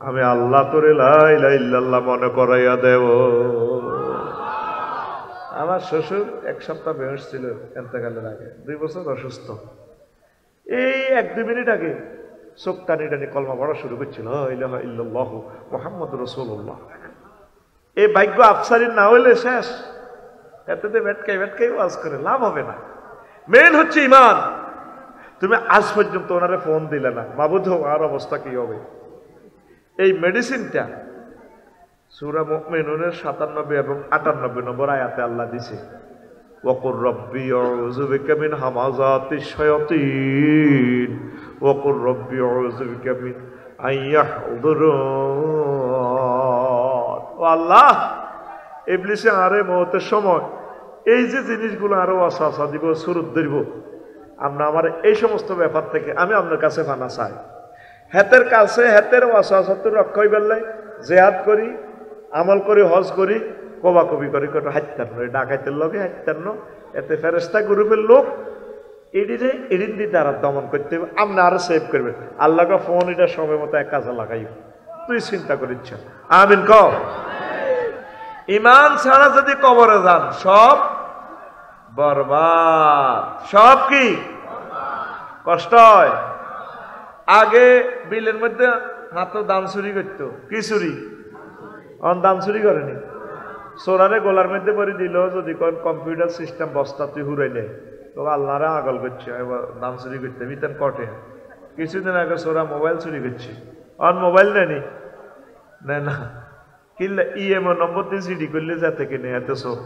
আমি আল্লাহ তোরে লা ইলাহা ইল্লাল্লাহ মনে করাইয়া দেব আমার শ্বশুর এক সপ্তাহ বেহুশ ছিল এতেকালের আগে 2 বছর অসুস্থ এই 1-2 মিনিট আগে চোখ টানি টানি কলমা পড়া শুরু করছিল লা ইলাহা ইল্লাল্লাহু মুহাম্মাদুর রাসূলুল্লাহ এই ভাগ্য আফসারির না হইলে শেষ এততে ভেটকাই ওয়াজ করে লাভ হবে না মেন হচ্ছে ঈমান তুমি আজ পর্যন্ত ওনারে ফোন দিলে না মাবুদ আর অবস্থা কি হবে এই মেডিসিনটা সূরা মুমিনুনের 97 এবং 98 নম্বর আয়াতে আল্লাহ দিয়েছে ওয়াকুর রব্বি আউযু বিকা মিন হামাযাতিশ শায়াতিন ওয়াকুর রব্বি আউযু বিকা মিন আইয়াহযুরুন ও আল্লাহ ইবলিসে আরে মওতের সময় এই যে জিনিসগুলো আরো ওয়াসওয়াসা দিব সুরত ধরব আমরা আমার এই সমস্ত ব্যাপার থেকে আমি আপনার কাছে পানা চাই হাতের কাছে হাতের ওয়াসওয়াসা তো রক্ষা হইবার লাই জিহাদ করি আমল করি হজ করি কবাকবি করি কত হাইতার নয় ডাকাইতের লগে হাইতার ন এতে ফেরেশতা গ্রুপের লোক এডিরে এডিন দিয়ে দ্বারা দমন করতে হবে আপনি আরো সেভ করবেন আল্লাহকে ফোন এটা সময় মতো এক কাজে লাগাই তুই চিন্তা করিচ্ছ আমিন ক ইমান ছাড়া যদি কবরে যান সব বরবাদ সব কি কষ্ট হয় আগে বিলের মধ্যে হাত দান চুরি করতো কি চুরি দান চুরি করেনি সোরারে গোলার মধ্যে পরে দিল যদি কোন কম্পিউটার সিস্টেম বস্তা তুই হুরাই নেই তো আল্লাহরা আগল করছে দান চুরি করতে বিতেন কটে কিছুদিন আগে সোরা মোবাইল চুরি করছে মোবাইল নেয়নি নেয় না কিনলে ইএমও নম্বর দিয়ে সিডি করলে যাতে কেনে এত সব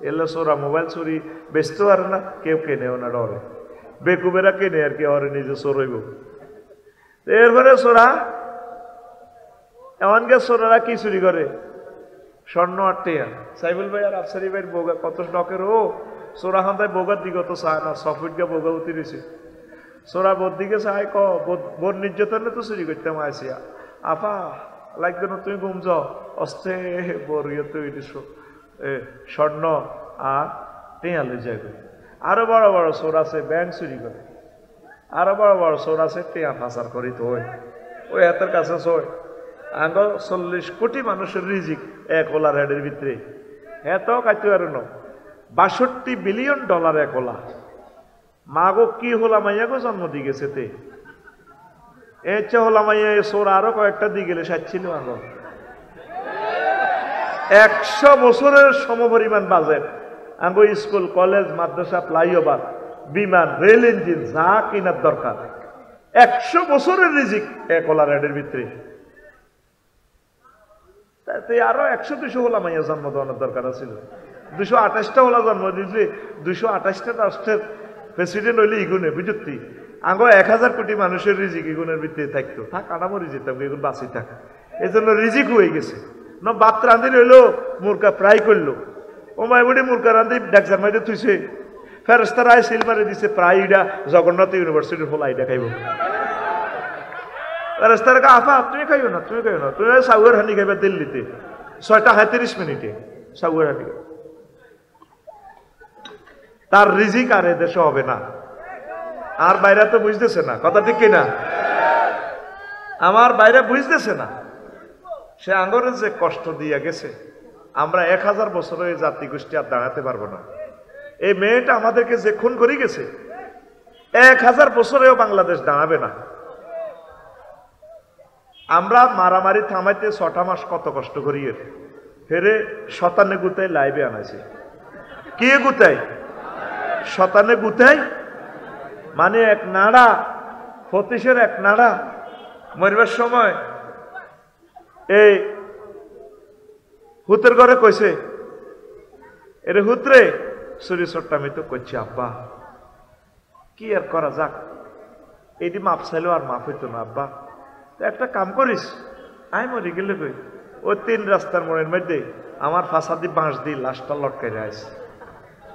এলে সোরা মোবাইল চুরি বেচতে পারে না কেউ কেনেও না ডরে বেকুবেরা কেনে আর কি ওরে নিজে চোরইব এরপরে সোরা এমনকে সোরারা কি চুরি করে স্বর্ণ আটটিয়া সাইবুল ভাই আর আফসারি ভাইয়ের বোগা কত ডকের ও সোরা হান্তায় বোগার দিকে তো চায় না সফটকে বোগা উতিরেছে সোরা বোর দিকে চায় বোর নির্যাতনে তো চুরি করতাম আসিয়া আফা লাগবে না তুমি ঘুম যাও অস্তে বোর ইয়ে তৈরি স্বর্ণ আর টেঁয়ালে যাবে আরো বড় বড় সোর আছে ব্যাংক চুরি করে আরো বড় বড় সোর আছে টেঁয়া ফাঁসার করি তো ওই হাতের কাছে সই আগ 40 কোটি মানুষের রিজিক এক ওলার হেডের ভিতরে এত কাটতে পারে না $62 বিলিয়ন এক ওলা মাগো কি হোলা মাইয়াগো জন্ম দিয়ে গেছে তে এর চেয়ে হোলা মাইয়া সোর আরো কয়েকটা দিয়ে গেলে সাচ্ছিল আগ 100 বছরের সমপরিমাণ বাজেট আঙ্গো স্কুল কলেজ মাদ্রাসা ফ্লাইওভার বিমান রেল ইঞ্জিন যা কিনার দরকার 100 বছরের রিজিক এক ওলার হেডের ভিতরে আরো 100-200 হোলা মাইয়া জন্ম দেওয়ানোর দরকার ছিল 228টা হোলা জন্ম দিয়েছে 228টা রাষ্ট্রের প্রেসিডেন্ট হইলে ইগুনে বুঝতি আঙ্গো 1000 কোটি মানুষের রিজিক ইগুনের ভিতরে থাকতো থাক আনামরি যেতাম এগুলো বাঁচি থাক এই জন্য রিজিক হয়ে গেছে না বাত রাঁধি রইলো মুরগা ফ্রাই করলো ও মাইবুড়ি মুরগা রাঁধি ডাকজার মাইতে থুইছে ফেরেশতারা সিল মারে দিছে প্রায়টা জগন্নাথ ইউনিভার্সিটির হোলা এটা খাইব ফেরেশতারা কা আফা তুমি খাইও না তুমি সাউয়ার হানি খাইবা দিল্লিতে 6:37 সাউয়ার হানি তার রিজিক আর এদেশে হবে না আর বাইরে তো বুঝতেছে না কথা ঠিক কিনা আমার বাইরে বুঝতেছে না সে আঙ্গরের যে কষ্ট দিয়ে গেছে আমরা 1000 বছরে এই জাতি গোষ্ঠী আর দাঁড়াতে পারবো না এই মেয়েটা আমাদেরকে যে খুন করে গেছে 1000 বছরেও বাংলাদেশ দাঁড়াবে না আমরা মারামারি থামাইতে 6টা মাস কত কষ্ট করি ফেরে শতানে গুতাই লাইভে আনাইছে কে গুতাই শতানে গুতাই মানে এক নাড়া ফতিশের এক নাড়া মরবার সময় এই হুতের ঘরে কইছে এরে হুতরে চুরি চট্টা আমি তো করছি আব্বা কি আর করা যাক এইটি মাপ চাইলেও আর মাপ হইতো না আব্বা একটা কাম করিস আই মরি গেলে কই ওই 3 রাস্তার মোড়ের মধ্যে আমার ফাঁসাদি বাঁশ দিয়ে লাশটা লটকে যায়।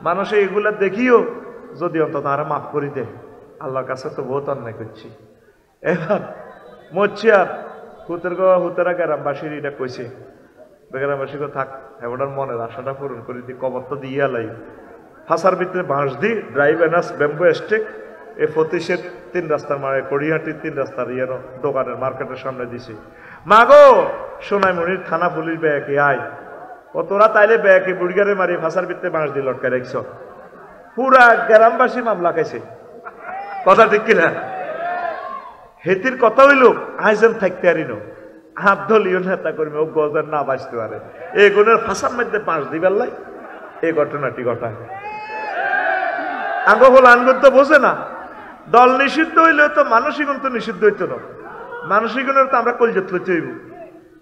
মানুষ এগুলা দেখিও যদি অন্তত আরো মাফ করি দে, আল্লাহর কাছে তো বহুত অন্যায় করছি। এবার মরছি আর হুতেরা গ্রামবাসীর এটা কইছে, গ্রামবাসীকে থাক এবার মনের আশাটা পূরণ করে দিই, কবর তো দিয়ে আলাই। ফাঁসার ভিতরে বাঁশ দিই, ড্রাইভ এনাস ব্যাম্বো স্টেক, এই ফতিশের 3 রাস্তার মারে কড়িহাটির 3 রাস্তার দোকানের মার্কেটের সামনে দিছি। মাগো সোনাইমণির থানা পুলিশ ব্যাগে আয়, ও তোরা তাইলে ব্যাগে বুড়িগারে মারি ফাঁসার ভিতরে বাঁশ দিয়ে লটকায় রাখছ। পুরা গ্রামবাসী মামলা খাইছে, কথা ঠিক কিনা? হেতির কথা হইল আইজেন থাকতে আরিন হাত ধলিও নেতা কর্মী ও গজার না বাঁচতে পারে এই গুণের ফাঁসার মধ্যে বাঁশ দিবার লাই এই ঘটনাটি ঘটায়। আঙ্গ হল আনগুন তো বোঝে না, দল নিষিদ্ধ হইলেও তো মানসিকগুণ তো নিষিদ্ধ হইতো না। মানসিকগুণের তো আমরা কলজত লইতে হইব,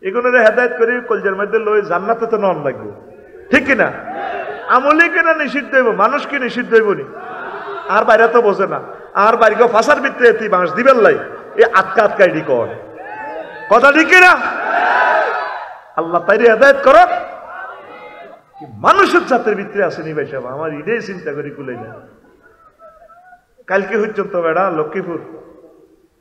এগুলোর হেদায়ত করি কলজের মধ্যে লই জান্নাতে তো নন লাগবো, ঠিক কিনা? আমলি কেনা নিষিদ্ধ হইব, মানুষ কি নিষিদ্ধ হইব নি? আর বাইরে তো বোঝে না, আর বাইরে ফাঁসার ভিতরে তুই বাঁশ দিবেন লাই এই আটকা আটকা এডি কর, কথা ঠিক কিনা? আল্লাহ তাইরে হেদায়ত করো। মানুষের জাতের ভিতরে আসেনি ভাই সাহেব, আমার ইডেই চিন্তা করি কুলাই না। কালকে পর্যন্ত বেড়া লক্ষ্মীপুর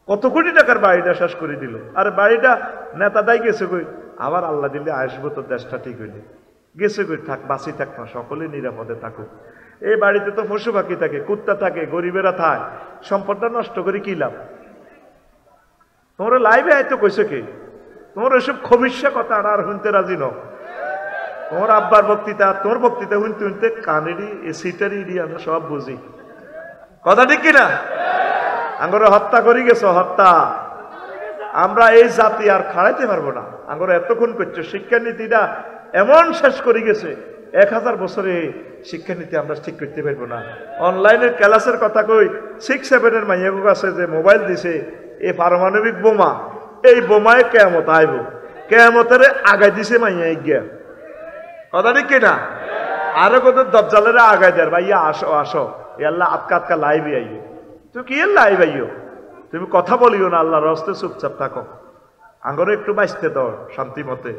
কত কোটি টাকার বাড়িটা শেষ করে দিল, আর বাড়িটা নেতাদাই গেছে কই, আবার আল্লাহ দিলে আসবো তো দেশটা ঠিক হইলে গেছে কই, থাক বাঁচি থাক না, সকলে নিরাপদে থাকুক। এই বাড়িতে তো পশু পাখি থাকে, কুত্তা থাকে, গরিবেরা থাকে, সম্পদটা নষ্ট করে কি লাভ? তোমরা লাইভে হয়তো কইছো কি, তোমার ওইসব খবিস্যা কথা আর শুনতে রাজি ন। তোমার আব্বার বক্তৃতা, তোমার বক্তৃতা শুনতে শুনতে কানেরই সিটারি আমরা সব বুঝি, কথা ঠিক কিনা? আঙ্গরে হত্যা করি গেছো, হত্যা। আমরা এই জাতি আর খাড়াইতে পারবো না, আঙ্গরে এতক্ষণ করছো। শিক্ষানীতিটা এমন শেষ করে গেছে, 1000 বছরে শিক্ষানীতি আমরা ঠিক করতে পারবো না। অনলাইনের ক্লাসের কথা কই, 6-7 মাইয়া কাছে যে মোবাইল দিছে, এই পারমাণবিক বোমা, এই বোমায় কেয়ামত আইব, কেয়ামতের আগাই দিছে মাইয়া গিয়া, কথা ঠিক কিনা? আরো কত দজ্জালের আগাই দেয়, ভাইয়া আসো আসো, আল্লাহ আটকা আটকা লাইভে আইবে। তুমি কি লাইভ আইও, তুমি কথা বলিও না, আল্লাহর রাস্তায় চুপচাপ থাকো, আঙ্গরে একটু বাঁচতে দাও শান্তি মতে।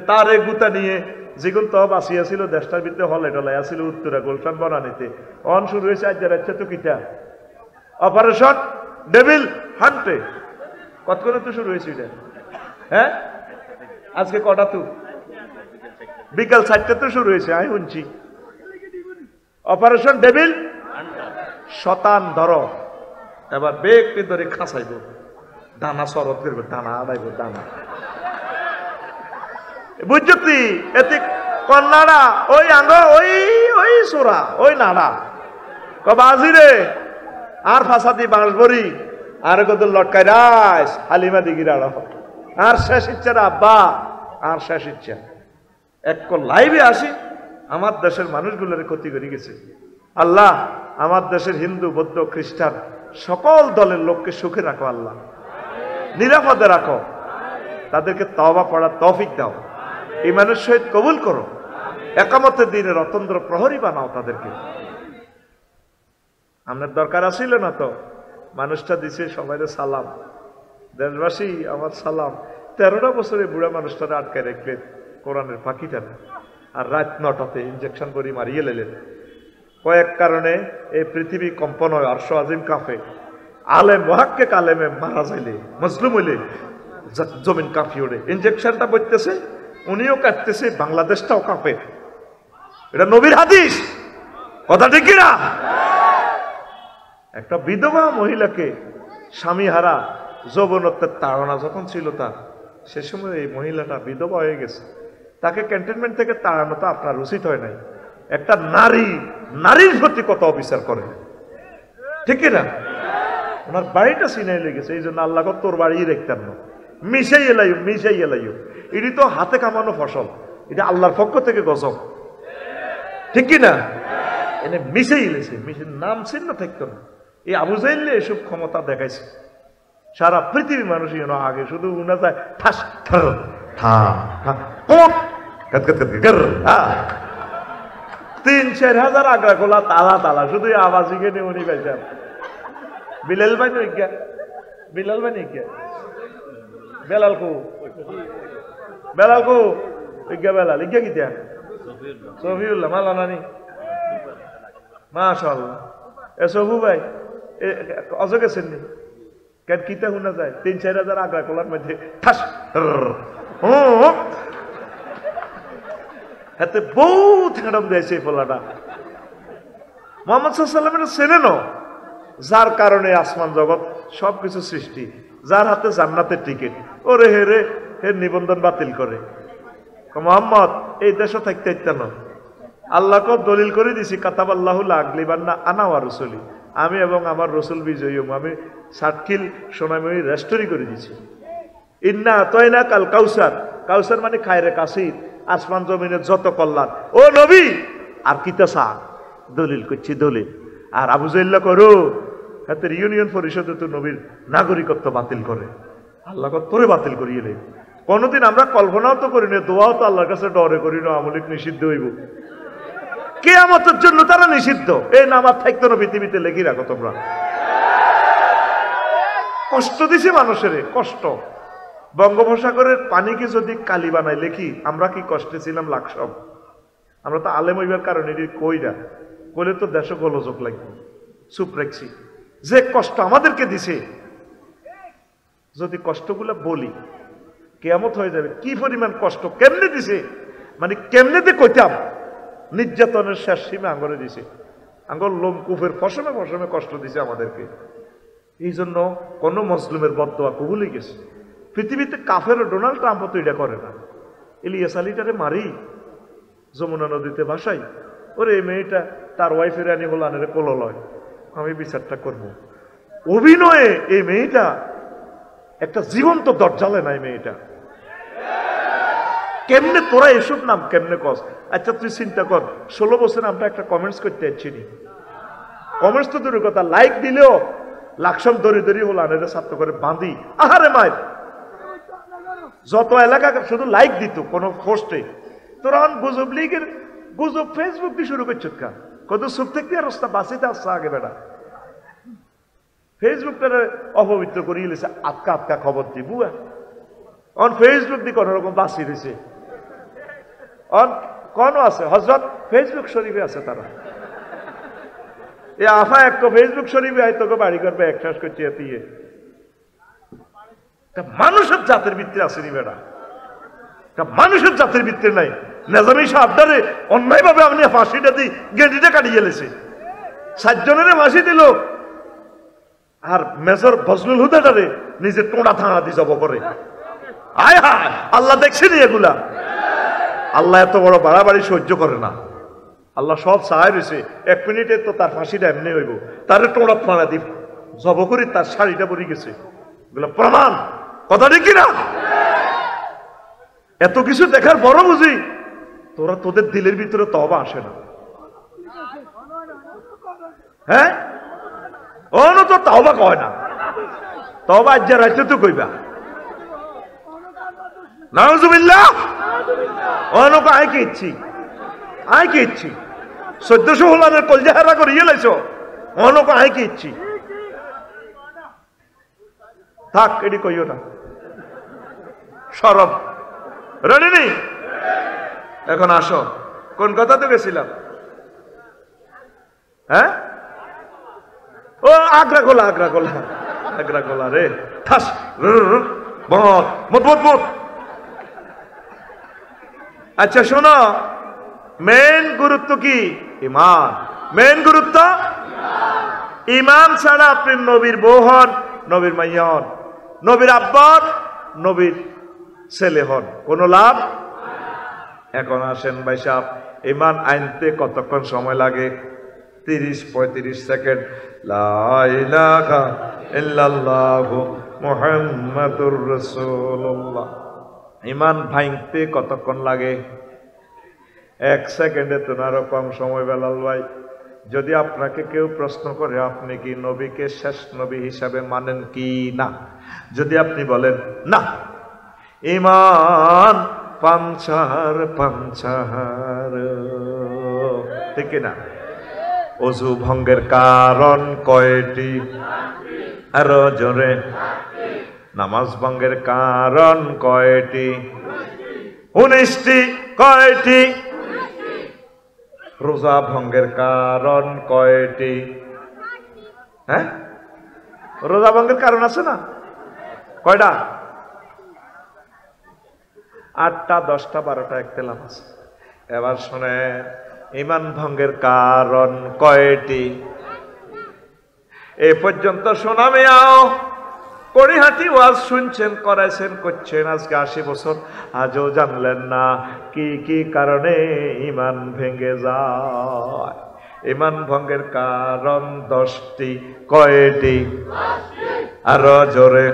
তার এই গুতা নিয়ে যেগুন তো বাঁচিয়েছিল দেশটার ভিতরে হলে টলাই আসছিল উত্তরা গোলশান বনানিতে, অন শুরু হয়েছে আজ যাচ্ছে তো কিটা অপারেশন ডেভিল হান্টে, কতক্ষণে তো শুরু হয়েছে এটা? হ্যাঁ আজকে কটা তো বিকাল 4টে তো শুরু হয়েছে, আমি শুনছি অপারেশন ডেভিল শতান ধর, এবার ব্যক্তি ধরে খাঁচাইব, দানা শরৎ করবে, দানা আদাইব, দানা বুঝছি এতে কন্যারা ওই আঙ্গ ওই ওই সোরা ওই নাড়া কবাজি রে আর ফাঁসাদি বাঁশ বড়ি আর কত লটকাই রাস হালিমা দিগির আর শেষ ইচ্ছা রে আব্বা, আর শেষ ইচ্ছা এক লাইভে আসি। আমার দেশের মানুষগুলোর ক্ষতি করে গেছে। আল্লাহ আমার দেশের হিন্দু বৌদ্ধ খ্রিস্টান সকল দলের লোককে সুখে রাখো, আল্লাহ নিরাপদে রাখো, তাদেরকে তওবা পড়ার তৌফিক দাও, ঈমানের সহিত কবুল করো, একামতের দিনের অতন্দ্র প্রহরী বানাও তাদেরকে। আপনার দরকার আসিল না তো, মানুষটা দিছে সবাইরে সালাম, দেশবাসী আমার সালাম। 13টা বছরে বুড়া মানুষটারা আটকায় রাখলেন কোরআনের ফাঁকিটা, আর রাত 9টাতে ইঞ্জেকশন করে মারিয়ে লেলেন। কয়েক কারণে এই পৃথিবী কম্পন হয়, আরশ আজিম কাঁপে, আলেম মুহাক্কিক আলেমে মারা যাইলে মজলুম হইলে জমিন কাঁপি ওঠে। ইঞ্জেকশনটা বইতেছে, উনিও কাঁপতেছে, বাংলাদেশটাও কাঁপে। এটা নবীর হাদিস, কথা ঠিক কিনা? একটা বিধবা মহিলাকে স্বামী হারা যৌবনত্বের তাড়না যখন ছিল তার, সে সময় এই মহিলাটা বিধবা হয়ে গেছে, তাকে ক্যান্টনমেন্ট থেকে তাড়ানো তো আপনার উচিত হয় নাই। একটা নারী নারীর প্রতি কত অবিচার করে, ঠিক কিনা? ওনার বাড়িটা সিনাই লেগেছে, এই জন্য আল্লাহ তোর বাড়ি দেখতেন না, মিশাই এলাইও মিশাই এলাইও, এটি তো হাতে কামানো ফসল, এটা আল্লাহর পক্ষ থেকে গজব, ঠিক কিনা? এনে মিশাই এলেছে, মিশে নাম চিহ্ন থাকতো না। এই আবু জাইল এসব ক্ষমতা দেখাইছে, সারা পৃথিবীর মানুষ আগে শুধু উনা যায় ঠাস ঠার ঠা ঠা 3-4 হাজার আগা খোলা তালা তালা, শুধু আওয়াজই কে নেই উনি পাইছেন। বিলাল ভাই নই গিয়া, বিলাল ভাই নেই গিয়া, বেলাল কো বেলাল কো ইজ্ঞা বেলাল ইজ্ঞা কিতা সফিউল্লাহ মালা নানি মাশাআল্লাহ এ সফু ভাই অজ গেছেন নি কেন কিতা শুনা যায় ৩-৪ হাজার আগ্রা কোলার মধ্যে ঠাস হাতে বহুত হেডম দিয়েছে এই ফলাটা মোহাম্মদ সাল্লাল্লাহু চেনেন যার কারণে আসমান জগৎ সবকিছু সৃষ্টি যার হাতে জান্নাতের টিকিট ওরে হেরে হে নিবন্ধন বাতিল করে মোহাম্মদ এই দেশে থাকতে ইত্যান আল্লাহকে দলিল করে দিছি কাতাবাল্লাহু লা আগলিবান্না আনা ওয়া রাসূলি আমি এবং আমার রসুল বিজয়ী আমি সাতকিল সোনাময়ী রেস্টোরি করে দিছি ইন্না আতাইনা কাল কাউসার কাউসার মানে খায়রে কাসির আসমান জমিনের যত কল্যাণ ও নবী আর কিতা চা দলিল করছি দলিল আর আবু জাইল্লা করো হাতের ইউনিয়ন পরিষদে তো নবীর নাগরিকত্ব বাতিল করে আল্লাহ তোরে বাতিল করিয়ে নেই কোনোদিন আমরা কল্পনাও তো করি না দোয়াও তো আল্লাহর কাছে ডরে করি না আমলিক নিষিদ্ধ হইব কিয়ামতের জন্য তারা নিষিদ্ধ এই নামাজ থাকতো না পৃথিবীতে লেখি রাখো তোমরা কষ্ট দিছে মানুষের কষ্ট বঙ্গোপসাগরের পানিকে যদি কালি বানাই লেখি আমরা কি কষ্টে ছিলাম লাকসব আমরা তো আলেম হইবার কারণে কই না কইলে তো দেশ গোলযোগ লাগবে চুপ রাখছি যে কষ্ট আমাদেরকে দিছে যদি কষ্টগুলো বলি কিয়ামত হয়ে যাবে কি পরিমাণ কষ্ট কেমনে দিছে মানে কেমনে দিয়ে কইতাম নির্যাতনের শেষ সীমা আঙ্গরে দিছে আঙ্গর লোমকুফের ফসমে ফসমে কষ্ট দিছে আমাদেরকে এই জন্য কোন মুসলিমের বদদোয়া কবুলই গেছে পৃথিবীতে কাফের ডোনাল্ড ট্রাম্প তো এটা করে না ইলিয়াস আলীটারে মারি যমুনা নদীতে ভাসাই ওরে এই মেয়েটা তার ওয়াইফের আনি হোলানের কোলো লয় আমি বিচারটা করব অভিনয়ে এই মেয়েটা একটা জীবন্ত দরজালে নাই মেয়েটা কেমনে তোরা এসব নাম কেমনে কস আচ্ছা তুই চিন্তা কর 16 বছর আমরা একটা কমেন্টস করতে যাচ্ছি নি কমেন্টস তো দূরের কথা লাইক দিলেও লাকসম দড়ি দড়ি হোলানের ছাত্র করে বাঁধি আহারে মায়ের যত এলাকা শুধু লাইক দিত কোন পোস্টে তোরা গুজব লীগের গুজব ফেসবুক দিয়ে শুরু করছো কা কত চুপ থাকতে আর রাস্তা বাঁচিতে আসছে আগে বেটা ফেসবুকটা অপবিত্র করিয়ে লেছে আটকা আটকা খবর দি বুয়া অন ফেসবুক দিয়ে কোন রকম বাঁচি রয়েছে অন কোন আছে হজরত ফেসবুক শরীফে আছে তারা এ আফা একটা ফেসবুক শরীফে হয় তোকে বাড়ি করবে এক শ্বাস করছে এতিয়ে মানুষের জাতের ভিত্তিতে আসেনি বেটা মানুষের জাতের ভিত্তিতে নাই নেজামি সাহেবদারে অন্যায় ভাবে আপনি ফাঁসিটা দিই গেঁটিটা কাটিয়ে গেলেছে 7 জনের ফাঁসি দিল আর মেজর ফজলুল হুদাটারে নিজে টোড়া থানা দিয়ে জব করে আয় হায় আল্লাহ দেখছেনি এগুলা আল্লাহ এত বড় বাড়াবাড়ি সহ্য করে না আল্লাহ সব সাহায্য রয়েছে 1 মিনিটে তো তার ফাঁসিটা এমনি হইব তারে টোড়া থানা দিব জব করি তার শাড়িটা পরে গেছে এগুলো প্রমাণ কথা ঠিক কিনা এত কিছু দেখার বড় বুঝি তোরা তোদের দিলের ভিতরে তওবা আসে না হ্যাঁ অন তো তওবা কয় না তওবা আজ রাইতে তো কইবা নাউজুবিল্লাহ অন কো আই কি ইচ্ছি 1400 হলানের কলজাহারা করিয়ে লাইছো অন কো আই কি ইচ্ছি থাক এডি কইও না শরম রেডি নেই এখন আসো কোন কথাতে গেছিলাম হ্যাঁ ও আগ্রা গোলা রে ঠাস মত আচ্ছা শোনো মেন গুরুত্ব কি ইমান মেন গুরুত্ব ইমান ছাড়া আপনি নবীর বউ হন নবীর মাইয়া হন নবীর আব্বা নবীর ছেলে হন কোন লাভ এখন আসেন ভাই সাহেব ইমান আনতে কতক্ষণ সময় লাগে 30-35 সেকেন্ড লা ইলাহা ইল্লাল্লাহু মুহাম্মাদুর রাসূলুল্লাহ ইমান ভাঙতে কতক্ষণ লাগে 1 সেকেন্ডে তো না কম সময় বেলাল ভাই যদি আপনাকে কেউ প্রশ্ন করে আপনি কি নবীকে শেষ নবী হিসাবে মানেন কি না যদি আপনি বলেন না ইমান পাঞ্চার ঠিক না ওযু ভঙ্গের কারণ কয়টি আরো জোরে নামাজ ভঙ্গের কারণ কয়টি? 19টি। কয়টি? রোজা ভঙ্গের কারণ কয়টি? হ্যাঁ, রোজা ভঙ্গের কারণ আছে না? কয়টা? 8টা, 10টা, 12টা, একতেলাম আছে। এবার শুনে, ঈমান ভঙ্গের কারণ কয়টি? এ পর্যন্ত শোনা মিয়াও কড়িহাটি ওয়াজ শুনছেন, করাইছেন, করছেন আজকে 80 বছর, আজও জানলেন না কি কি কারণে ঈমান ভেঙে যায়। ঈমান ভঙ্গের কারণ 10টি। কয়টি? আরো জোরে।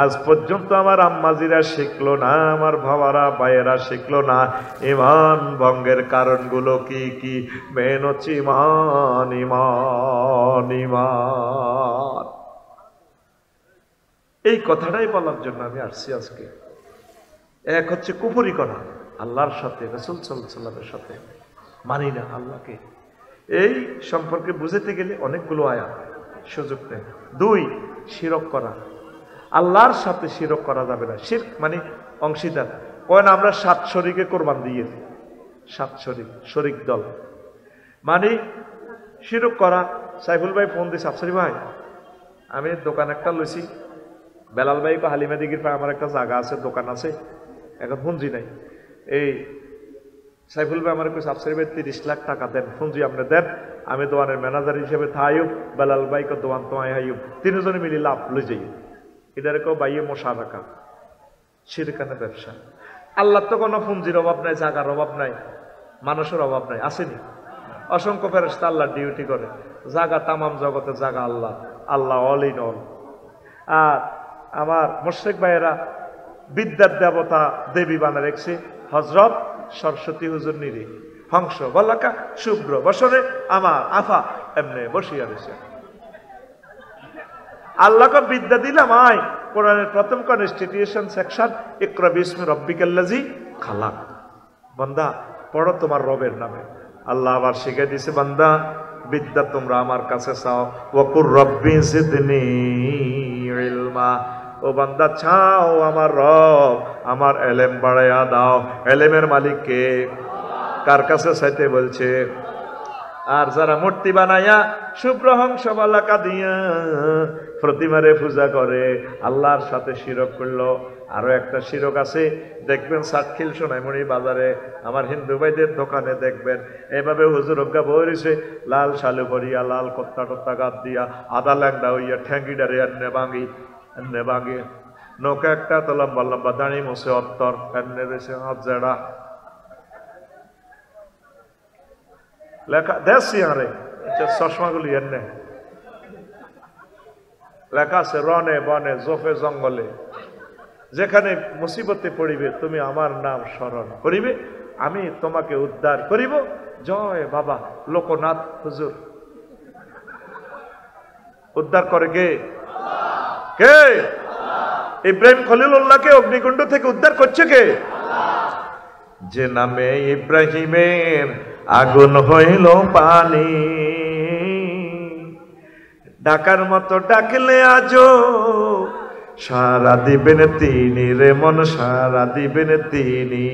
আজ পর্যন্ত আমার আম্মাজিরা শিখলো না, আমার বাবারা ভাইয়েরা শিখলো না ঈমান ভঙ্গের কারণগুলো কি কি। মেন হচ্ছে ঈমান, ঈমান, ঈমান। এই কথাটাই বলার জন্য আমি আসছি আজকে। এক হচ্ছে কুফরি করা আল্লাহর সাথে, রাসূল সাল্লাল্লাহু আলাইহি ওয়াসাল্লামের সাথে, মানি না আল্লাহকে। এই সম্পর্কে বুঝাতে গেলে অনেকগুলো আয়াত, সুযোগ নেই। 2, শিরক করা, আল্লাহর সাথে শিরক করা যাবে না। শিরক মানে অংশীদার। কয় না আমরা 7 শরীকে কোরবান দিয়ে দিই, 7 শরীক, শরীক দল মানে শিরক করা। সাইফুল ভাই ফোন দিয়েছে, আফসারি ভাই আমি দোকান একটা লইছি, বেলাল ভাই হালিমা দিঘির পায়ে আমার একটা জায়গা আছে, দোকান আছে, এখন পুঁজি নাই। এই সাইফুল ভাই আমার কইছে, আফসারি ভাই 30 লাখ টাকা দেন, পুঁজি আপনি দেন, আমি দোকানের ম্যানেজার হিসেবে থাইব, বেলাল ভাইকে দোকান তোমায় হাইব, 3 জনে মিলি লাভ লই যাই। এটারে কেউ বাইয়ে মশা রাখা, শিরকানে ব্যবসা। আল্লাহ তো কোনো পুঁজির অভাব নাই, জায়গার অভাব নাই, মানুষের অভাব নাই, আসেনি? অসংখ্য ফেরেশতা আল্লাহ ডিউটি করে। জায়গা তামাম জগতে জায়গা আল্লাহ, আল্লাহ অল ইন অল। আর আমার মুশরিক ভাইয়েরা বিদ্যার দেবতা দেবী বানা রেখেছে হযরত সরস্বতী হুজুর নিরি, হংস বলাকা শুভ্র বসনে আমার আফা এমনি বসিয়া রয়েছে। আল্লাহকে বিদ্যা দিলাম। আয় কোরআনের প্রথম কনস্টিটিউশন সেকশন, ইকরা বিসমি রাব্বিকাল্লাযী খালাক। বান্দা পড়ো তোমার রবের নামে। আল্লাহ আবার শিখিয়ে দিয়েছে, বান্দা বিদ্যা তোমরা আমার কাছে চাও, ওয়াকুর রব্বি জিদনি ইলমা। ও বান্দা চাও আমার রব আমার এলেম বাড়াইয়া দাও। এলেমের মালিক কে? কার কাছে চাইতে বলছে? আর যারা মূর্তি বানাইয়া শুভ্র হংস বালাকা দিয়া প্রতিমারে পূজা করে, আল্লাহর সাথে শিরক করলো। আরো একটা শিরক আছে, দেখবেন সাতখিল সোনাইমণি বাজারে আমার হিন্দু ভাইদের দোকানে দেখবেন এভাবে হুজুর অজ্ঞা বইছে, লাল শালু ভরিয়া, লাল কত্তা টত্তা গাদ দিয়া, আদা ল্যাংডা হইয়া ঠ্যাঙ্গিডারে এনে ভাঙি, এনে ভাঙি, নৌকা একটা তো লম্বা লম্বা দাঁড়ি মুছে অত্তর এনে রয়েছে হাজেড়া লেখা দেখছি। আরে চশমাগুলি এনে লেখা আছে, রনে বনে জোফে জঙ্গলে যেখানে মুসিবতে পড়িবে তুমি আমার নাম স্মরণ করিবে, আমি তোমাকে উদ্ধার করিব। জয় বাবা লোকনাথ হুজুর। উদ্ধার করে কে? কে? ইব্রাহিম খলিলুল্লাহকে অগ্নিকুণ্ড থেকে উদ্ধার করছে কে? যে নামে ইব্রাহিমের আগুন হইল পানি, ডাকার মতো ডাকলে আজো সারা দিবেন তিনি রে মন, সারা দিবেন তিনি।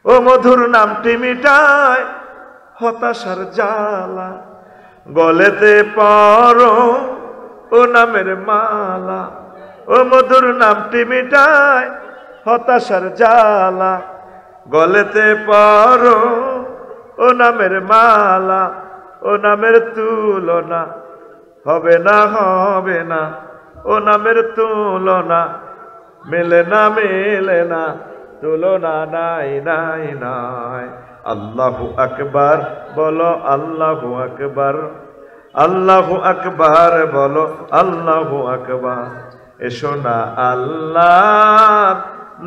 ও মধুর নামটি মিটায় হতাশার জ্বালা, গলেতে পরো ও নামের মালা। ও মধুর নামটি মিটায় হতাশার জ্বালা, গলেতে পরো ও নামের মালা। ও নামের তুলনা হবে না, হবে না, ও নামের তুলনা মেলে না, মেলে না, তুলনা নাই, নাই, নাই। আল্লাহু আকবার বলো, আল্লাহু আকবার, আল্লাহু আকবার বলো, আল্লাহু আকবার। এসো না আল্লাহ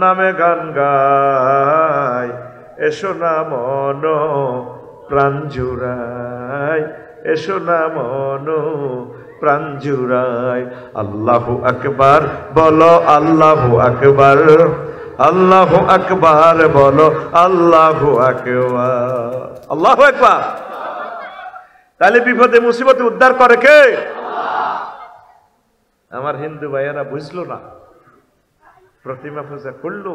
নামে গান গাই, এসো না মন প্রাণ জুড়াই, এসো না মন প্রাণ জুড়াই। আল্লাহু আকবার বলো, আল্লাহু আকবার, আল্লাহু আকবার বলো, আল্লাহু আকবার, আল্লাহু আকবার। তাহলে বিপদে মুসিবতে উদ্ধার করে কে? আমার হিন্দু ভাইয়েরা বুঝলো না, প্রতিমা পূজা করলো।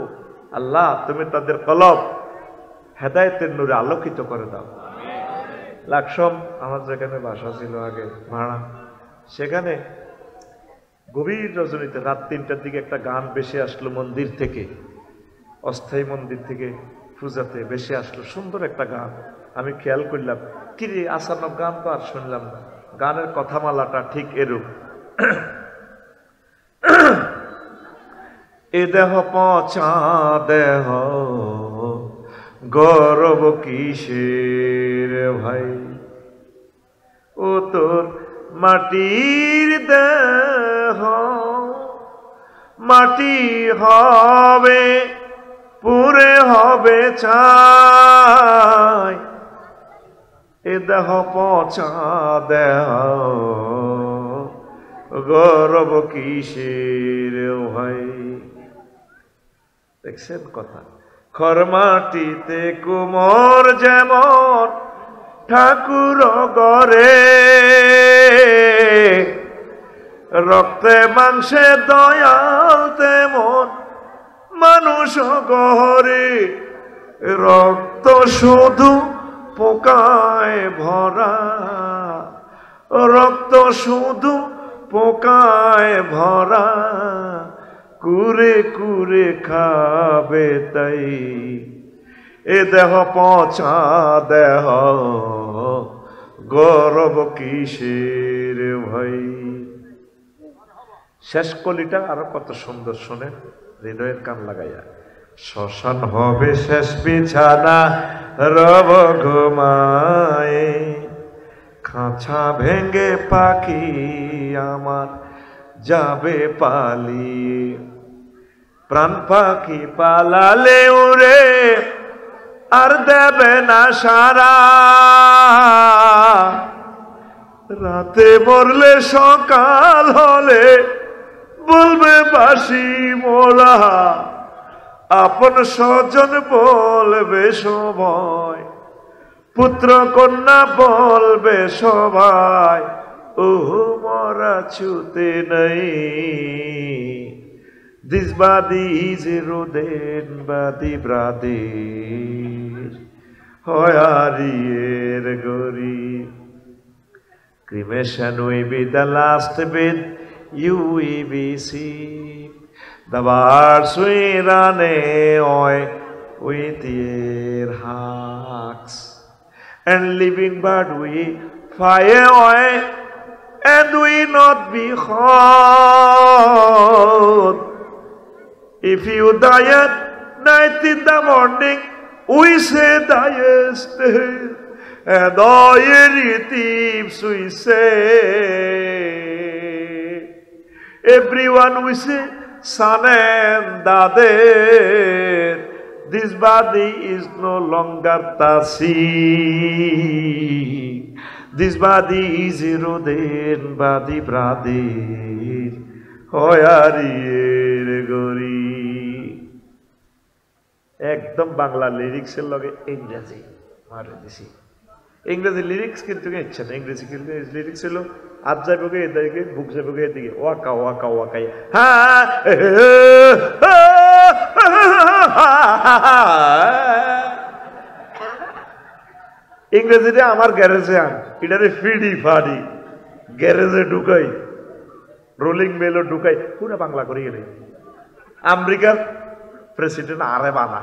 আল্লাহ তুমি তাদের কলব হেদায়েতের নূরে আলোকিত করে দাও। লাকসম আমার যেখানে বাসা ছিল আগে ভাড়া, সেখানে গভীর রজনীতে রাত ৩টার দিকে একটা গান বেশি আসলো মন্দির থেকে, অস্থায়ী মন্দির থেকে পূজাতে বেশি আসলো, সুন্দর একটা গান। আমি খেয়াল করলাম, কিরে আসানব গান তো আর শুনলাম না। গানের কথামালাটা ঠিক এরূপ, এ দেহ পচা দেহ গৌরব কিসের ভাই, ও তোর মাটির দেহ মাটি হবে পুরে হবে চাই, এ দেহ পচা দেহ গৌরব কিসের ভাই। দেখছেন কথা, খরমাটিতে কুমোর যেমন ঠাকুর গড়ে, রক্তে মাংসে দয়াল তেমন মানুষ গহরে, রক্ত শুধু পোকায় ভরা, রক্ত শুধু পোকায় ভরা, কুরে কুরে খাবে তাই, এ দেহ পচা দেহ গৌরব কিসের ভাই। শেষ কলিটা আরো কত সুন্দর, শুনে হৃদয়ের কান লাগাইয়া। শ্মশান হবে শেষ বিছানা রব ঘুমায়, খাঁচা ভেঙ্গে পাখি আমার যাবে পালিয়ে, প্রাণ পাখি পালালে উড়ে আর দেবে না সারা, রাতে মরলে সকাল হলে বলবে বাসি মোরা, আপন স্বজন বলবে সবাই, পুত্র কন্যা বলবে সবাই, ও মরা ছুতে নেই। This body is eroded body brother, hoyarier gori. Cremation will be the last bit you will be seen. The birds will run away with their hawks, and living bird will fly away and will not be hurt. If you die at night in the morning, we say diest, and all your thieves we say. Everyone we say, son and daughter, this body is no longer tasik. This body is eroded body brother, hoyarier gori. একদম বাংলা লিরিক্সের লগে ইংরেজি মারে দিছি। ইংরেজি lyrics কিন্তু ইচ্ছে না, ইংরেজি কিন্তু লিরিক্স হলো আজ যাইবগে এদিকে, বুক যাইবগে এদিকে, ওয়াকা ওয়াকা ওয়াকাই, হ্যাঁ ইংরেজিটা আমার গ্যারেজে আন, এটারে ফিডি ফাডি গ্যারেজে ঢুকাই, রোলিং মেলও ঢুকাই, পুরো বাংলা করে গেলে। আমেরিকার প্রেসিডেন্ট আরে বানা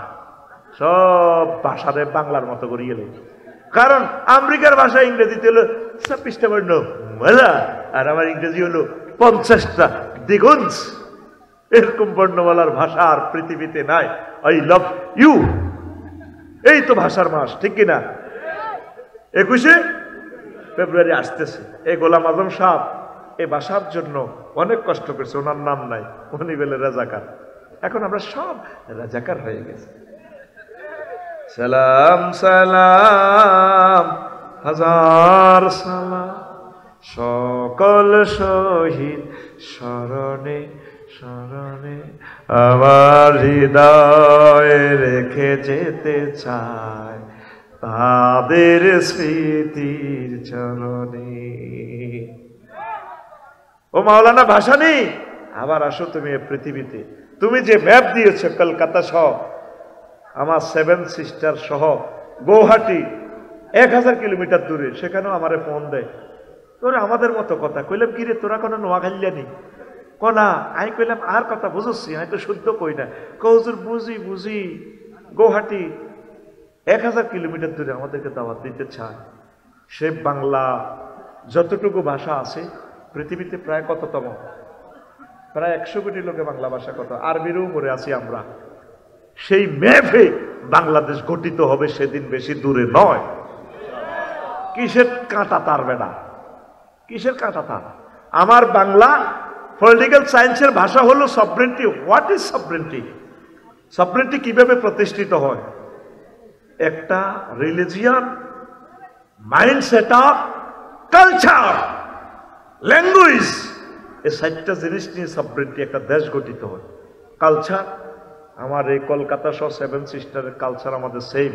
সব ভাষাতে বাংলার মতো করে গেলে, কারণ আমেরিকার ভাষা ইংরেজিতে হলো 26টা বর্ণ, আর আমার ইংরেজি হলো 50টা দ্বিগুণ। এরকম বর্ণমালার ভাষা আর পৃথিবীতে নাই। আই লাভ ইউ, এই তো ভাষার মাস, ঠিক কিনা? 21শে ফেব্রুয়ারি আসতেছে। এই গোলাম আজম সাহেব এই ভাষার জন্য অনেক কষ্ট করছে, ওনার নাম নাই, উনি বলে রাজাকার। এখন আমরা সব রাজাকার হয়ে গেছে। সালাম সালাম হাজার সালাম সকল শহীদ স্মরণে স্মরণে, আমার হৃদয়ে রেখে যেতে চায় তাদের স্মৃতির চরণে। ও ও মাওলানা ভাসানী, আবার আসো তুমি এই পৃথিবীতে। তুমি যে ম্যাপ দিয়েছো কলকাতা সহ, আমার 7 সিস্টার সহ গৌহাটি 1000 কিলোমিটার দূরে, সেখানেও আমারে ফোন দেয়। তোরা আমাদের মতো কথা কইলাম, কিরে তোরা কোনো নোয়াখালিয়ানি কনা? আমি কইলাম আর কথা বুঝছি, আমি তো শুদ্ধ কই না। হুজুর বুঝি গৌহাটি 1000 কিলোমিটার দূরে আমাদেরকে দাওয়াত দিতে চায়। সে বাংলা যতটুকু ভাষা আছে পৃথিবীতে প্রায় কততম? প্রায় 100 কোটি লোকে বাংলা ভাষা কথা, আরবিরও উপরে আছি আমরা। সেই ম্যাপে বাংলাদেশ গঠিত হবে সেদিন বেশি দূরে নয়। কিসের কাঁটা তার বেটা, কিসের কাঁটা তার? আমার বাংলা পলিটিক্যাল সায়েন্সের ভাষা হলো sovereignty. What is sovereignty? Sovereignty কিভাবে প্রতিষ্ঠিত হয়? একটা religion, mind set up, culture, language, এই 4টা জিনিস নিয়ে সভরেন্টি একটা দেশ গঠিত হয়। কালচার, আমার এই কলকাতা সহ 7 সিস্টারের কালচার আমাদের সেম,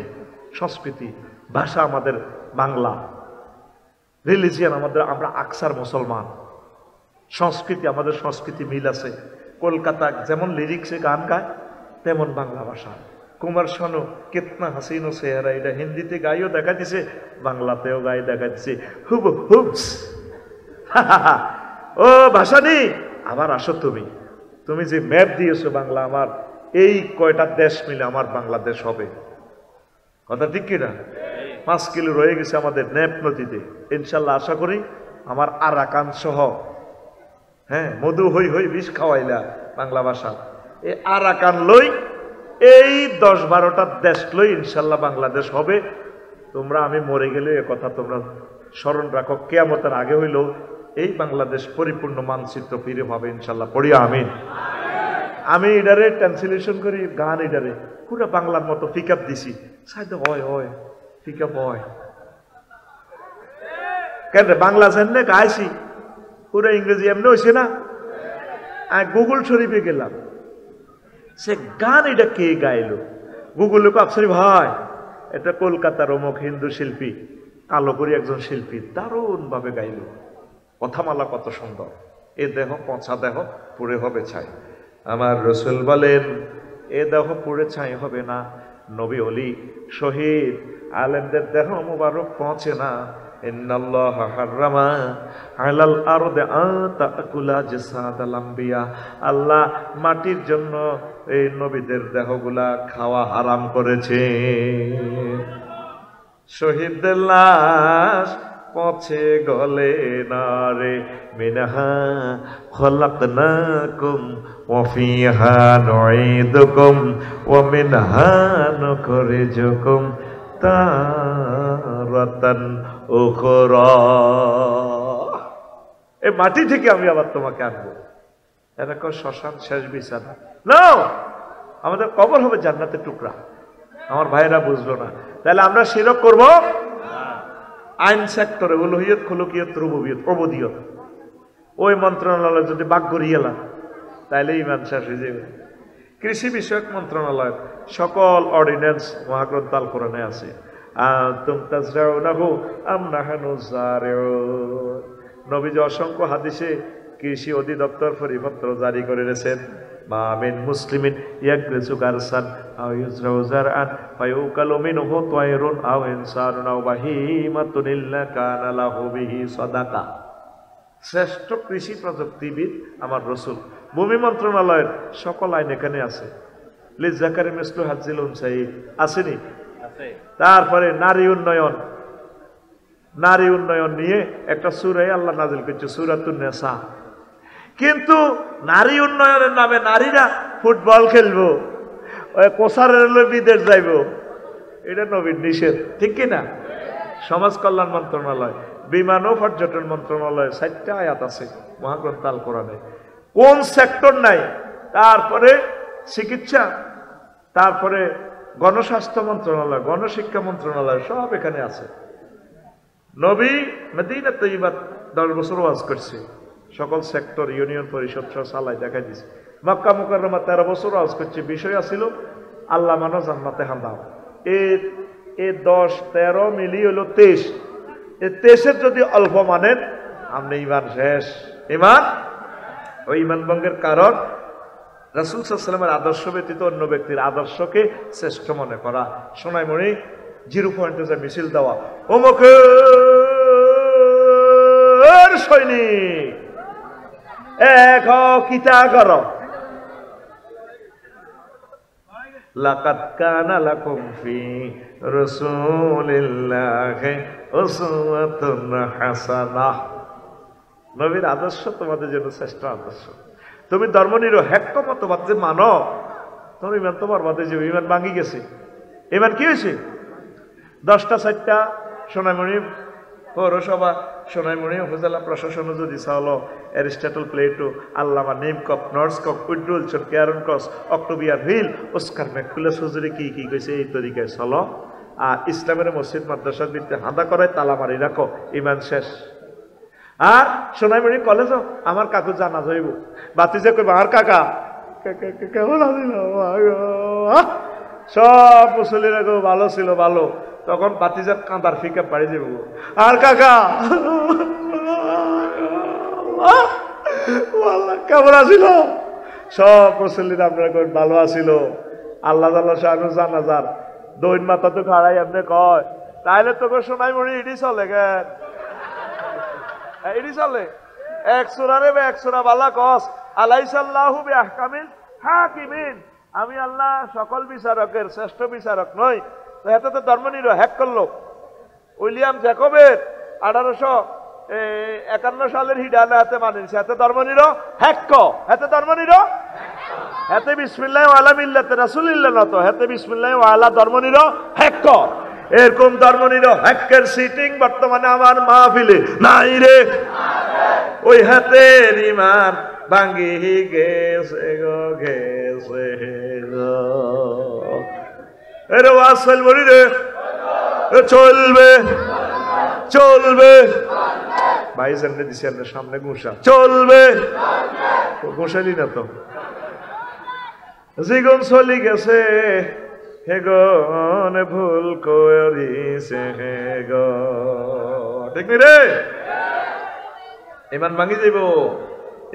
সংস্কৃতি, ভাষা আমাদের বাংলা, রিলিজিয়ান আমাদের, আমরা আকসার মুসলমান, সংস্কৃতি আমাদের সংস্কৃতি মিল আছে। কলকাতা যেমন লিরিক্সে গান গায় তেমন বাংলা ভাষা। কুমার শানু কিতনা হাসিনো চেহারা, এটা হিন্দিতে গাইও দেখা দিছে, বাংলাতেও গাই দেখা দিছে হুব হুবস। ও ভাসানী, আবার আসো তুমি। তুমি যে ম্যাপ দিয়েছো বাংলা, আমার এই কয়টা দেশ মিলে আমার বাংলাদেশ হবে। কথা ঠিক কিনা? 5 কিলো রয়ে গেছে আমাদের নেপ নদীতে। ইনশাল্লাহ আশা করি আমার আরাকান সহ, হ্যাঁ, মধু হই হই বিষ খাওয়াইলা বাংলা ভাষা, এই আরাকান লই, এই 10-12টা দেশ লই ইনশাল্লাহ বাংলাদেশ হবে। তোমরা আমি মরে গেলে এ কথা তোমরা স্মরণ রাখো, কিয়ামতের আগে হইল এই বাংলাদেশ পরিপূর্ণ মানচিত্র ফিরে পাবে ইনশাল্লাহ। পড়িয়া আমিন। আমি এটারে ট্রান্সলেশন করি, গান এটারে পুরো বাংলার মতো পিক আপ দিছি, সাইতে হয় পিক আপ হয় কেন? বাংলা জানলে গাইছি, পুরো ইংরেজি এমনি হয়েছে না। আমি গুগল শরীফে গেলাম, সে গান এটা কে গাইলো? গুগলে আপসরি ভাই, এটা কলকাতার অমুক হিন্দু শিল্পী, কালো করে একজন শিল্পী দারুণ ভাবে গাইল। কথামালা কত সুন্দর। এ দেহ পচা দেহ পুড়ে হবে ছাই। আমার রসুল বলেন এ দেহ পুড়ে ছাই হবে না। নবী ওলি শহীদ আলেমদের দেহ মুবারক পৌঁছে না। ইন্নাল্লাহ হারামা আলাল আরদে আতাকুলা জাসাদাল আম্বিয়া, আল্লাহ মাটির জন্য এই নবীদের দেহগুলা খাওয়া হারাম করেছে। শহীদদের লাশ পচে গলে না রে, মিনহা খলাকনাকুম ওয়া ফিহা নুঈদুকুম ওয়া মিনহা নুখরিজুকুম তারাতান উখরা। এই মাটি থেকে আমি আবার তোমাকে আনবো। এরকম শ্মশান শেষ বিছানা না, আমাদের কবর হবে জান্নাতের টুকরা। আমার ভাইরা বুঝলো না, তাহলে আমরা শিরক করব আইন সেক্টরে, উলুহিয়ত, খুলুকিয়ত, রুবুবিয়ত, প্রবদিয়ত। ওই মন্ত্রণালয় যদি বাক করিয়ে এলাম তাহলে ইমান শেষ হয়ে যাবে। কৃষি বিষয়ক মন্ত্রণালয় সকল অর্ডিন্যান্স মহাগ্রন্থ আল কোরআনে আছে। নবীজি অসংখ্য হাদিসে কৃষি অধিদপ্তর পরিপত্র জারি করে রেছেন। মামিন মুসলিমিন ইয়াকরিজু গারসান আও ইউজরাউ জারআন ফায়ুকালু মিনহু তায়রুন আও ইনসানুন আও বাহিমাতুন ইল্লা কানা লাহু বিহি সাদাকা। শ্রেষ্ঠ কৃষি প্রযুক্তিবিদ আমার রসুল। ভূমি মন্ত্রণালয়ের সকল আইন এখানে আছে। লিজাকারি মিসলু হাজ্জিল উনসাই আসেনি? তারপরে নারী উন্নয়ন, নারী উন্নয়ন নিয়ে একটা সূরা আল্লাহ নাজিল করেছে, সূরাতুন নিসা। কিন্তু নারী উন্নয়নের নামে নারীরা ফুটবল খেলবো, ওই কোসারের বিদেশ যাইব, এটা নবীর নিষেধ, ঠিক কিনা? সমাজ কল্যাণ মন্ত্রণালয়, বিমান ও পর্যটন মন্ত্রণালয়, 4টা আয়াত আছে মহাগ্রন্থ আল কোরআনে। কোন সেক্টর নাই? তারপরে চিকিৎসা, তারপরে গণস্বাস্থ্য মন্ত্রণালয়, গণশিক্ষা মন্ত্রণালয়, সব এখানে আছে। নবী মদিনা তৈয়্যিবাত 10 বছর ওয়াজ করছে, সকল সেক্টর ইউনিয়ন পরিষদ সহ চালাই দেখা দিচ্ছে। মক্কা মুকাররমা 13 বছর ওয়াজ করছে, বিষয় আছিল আল্লাহ মানো জান্নাতে হামদাও। এ 10-13 মিলি হলো 23। এই 23-এর যদি অল্প মানেন আপনি ইমান শেষ, ইমান ওই ইমান ভঙ্গের কারণ রাসূল সাল্লাল্লাহু আলাইহি ওয়াসাল্লামের আদর্শ ব্যতীত অন্য ব্যক্তির আদর্শকে শ্রেষ্ঠ মনে করা। সোনাইমুড়ি 0 পয়েন্টে যে মিছিল দেওয়া, অমুকের সৈনিক এক কিতা কর, লাকাদ কানা লাকুম ফি রাসূলিল্লাহি উসওয়াতুন হাসানাহ। নবীর আদর্শ তোমাদের জন্য শ্রেষ্ঠ আদর্শ। তুমি ধর্মনিরপেক্ষ মতবাদ যে মানো, তোমার ইমান তো বরবাদ হয়ে যাবে, ইমান ভাঙি গেছে। ইমান কি হয়েছে? 10টা 4টা সোনাইমুড়ি পৌরসভা, সোনাইমুড়ি উপজেলা প্রশাসন যদি চাওলো অ্যারিস্টটল, প্লেটো, আল্লামা, নিমকক, নর্সকক, উইড্রুলসন, ক্যারন ক্রস, অক্টোবিয়ার হিল, অস্কার ম্যাকুলাস হুজুরে কি কি কইছে এই তরিকায় চলো। আর ইসলামের মসজিদ মাদ্রাসার ভিত্তিতে হাঁদা করায় তালা মারি রাখো, ইমান শেষ। আর সোনাইমুড়ি কলেজও আমার কাকু জানা যাইব, বাতিজা কইব আর কাকা কেমন আছিল, সব মুসলিরা কেউ ভালো ছিল ভালো, তখন বাতিজার কাঁদার ফিকা বাড়ি যাব, আর কাকা কেমন আছিল, সব মুসলিরা আপনার ভালো আছিল। আল্লাহ তাআলা শানু জানাজার দৈন মাথা তো খাড়াই আপনি কয়, তাইলে তোকে সোনাইমুড়ি ইডি চলে গেল, ইডি চলে এক সুরারে এক সুরা বালা কস আলাইসাল্লাহু বিআহকামিল হাকিমিন, আমি আল্লাহ সকল বিচারকের শ্রেষ্ঠ বিচারক নই। তো এত তো ধর্মনিরপেক্ষ হ্যাক করলো। উইলিয়াম জ্যাকবের 1851 সালের হিডালে হাতে মানিয়েছে, এত ধর্মনিরপেক্ষ, এত হাতে বিসমিল্লাহ ওয়ালা মিল্লাতে রাসূলিল্লাহ নত, হাতে বিসমিল্লাহ ওয়ালা ধর্মনিরপেক্ষ। এরকম ধর্মনিরপেক্ষের সিটিং বর্তমানে আমার মাহফিলে নাই রে। ওই হাতের ইমান ভাঙ্গি গেছে গো, গেছে গো। এর ওয়াসল বলি রে, চলবে চলবে ভাই জানলে দিছি আপনার সামনে ঘুষা, চলবে ঘুষালি না তো, জীবন চলি গেছে হে গন ভুল করিছে হে গো, ঠিক নি রে? ইমান ভাঙি যাইব।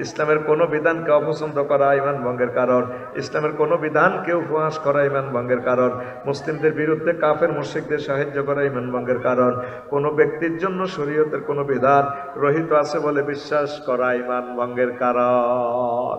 ইসলামের কোন বিধানকে অপছন্দ করা ইমান ভঙ্গের কারণ, ইসলামের কোন বিধানকে উপহাস করা ইমান ভঙ্গের কারণ, মুসলিমদের বিরুদ্ধে কাফের মুশরিকদের সাহায্য করা ইমান ভঙ্গের কারণ, কোন ব্যক্তির জন্য শরীয়তের কোন বিধান রহিত আছে বলে বিশ্বাস করা ইমান ভঙ্গের কারণ।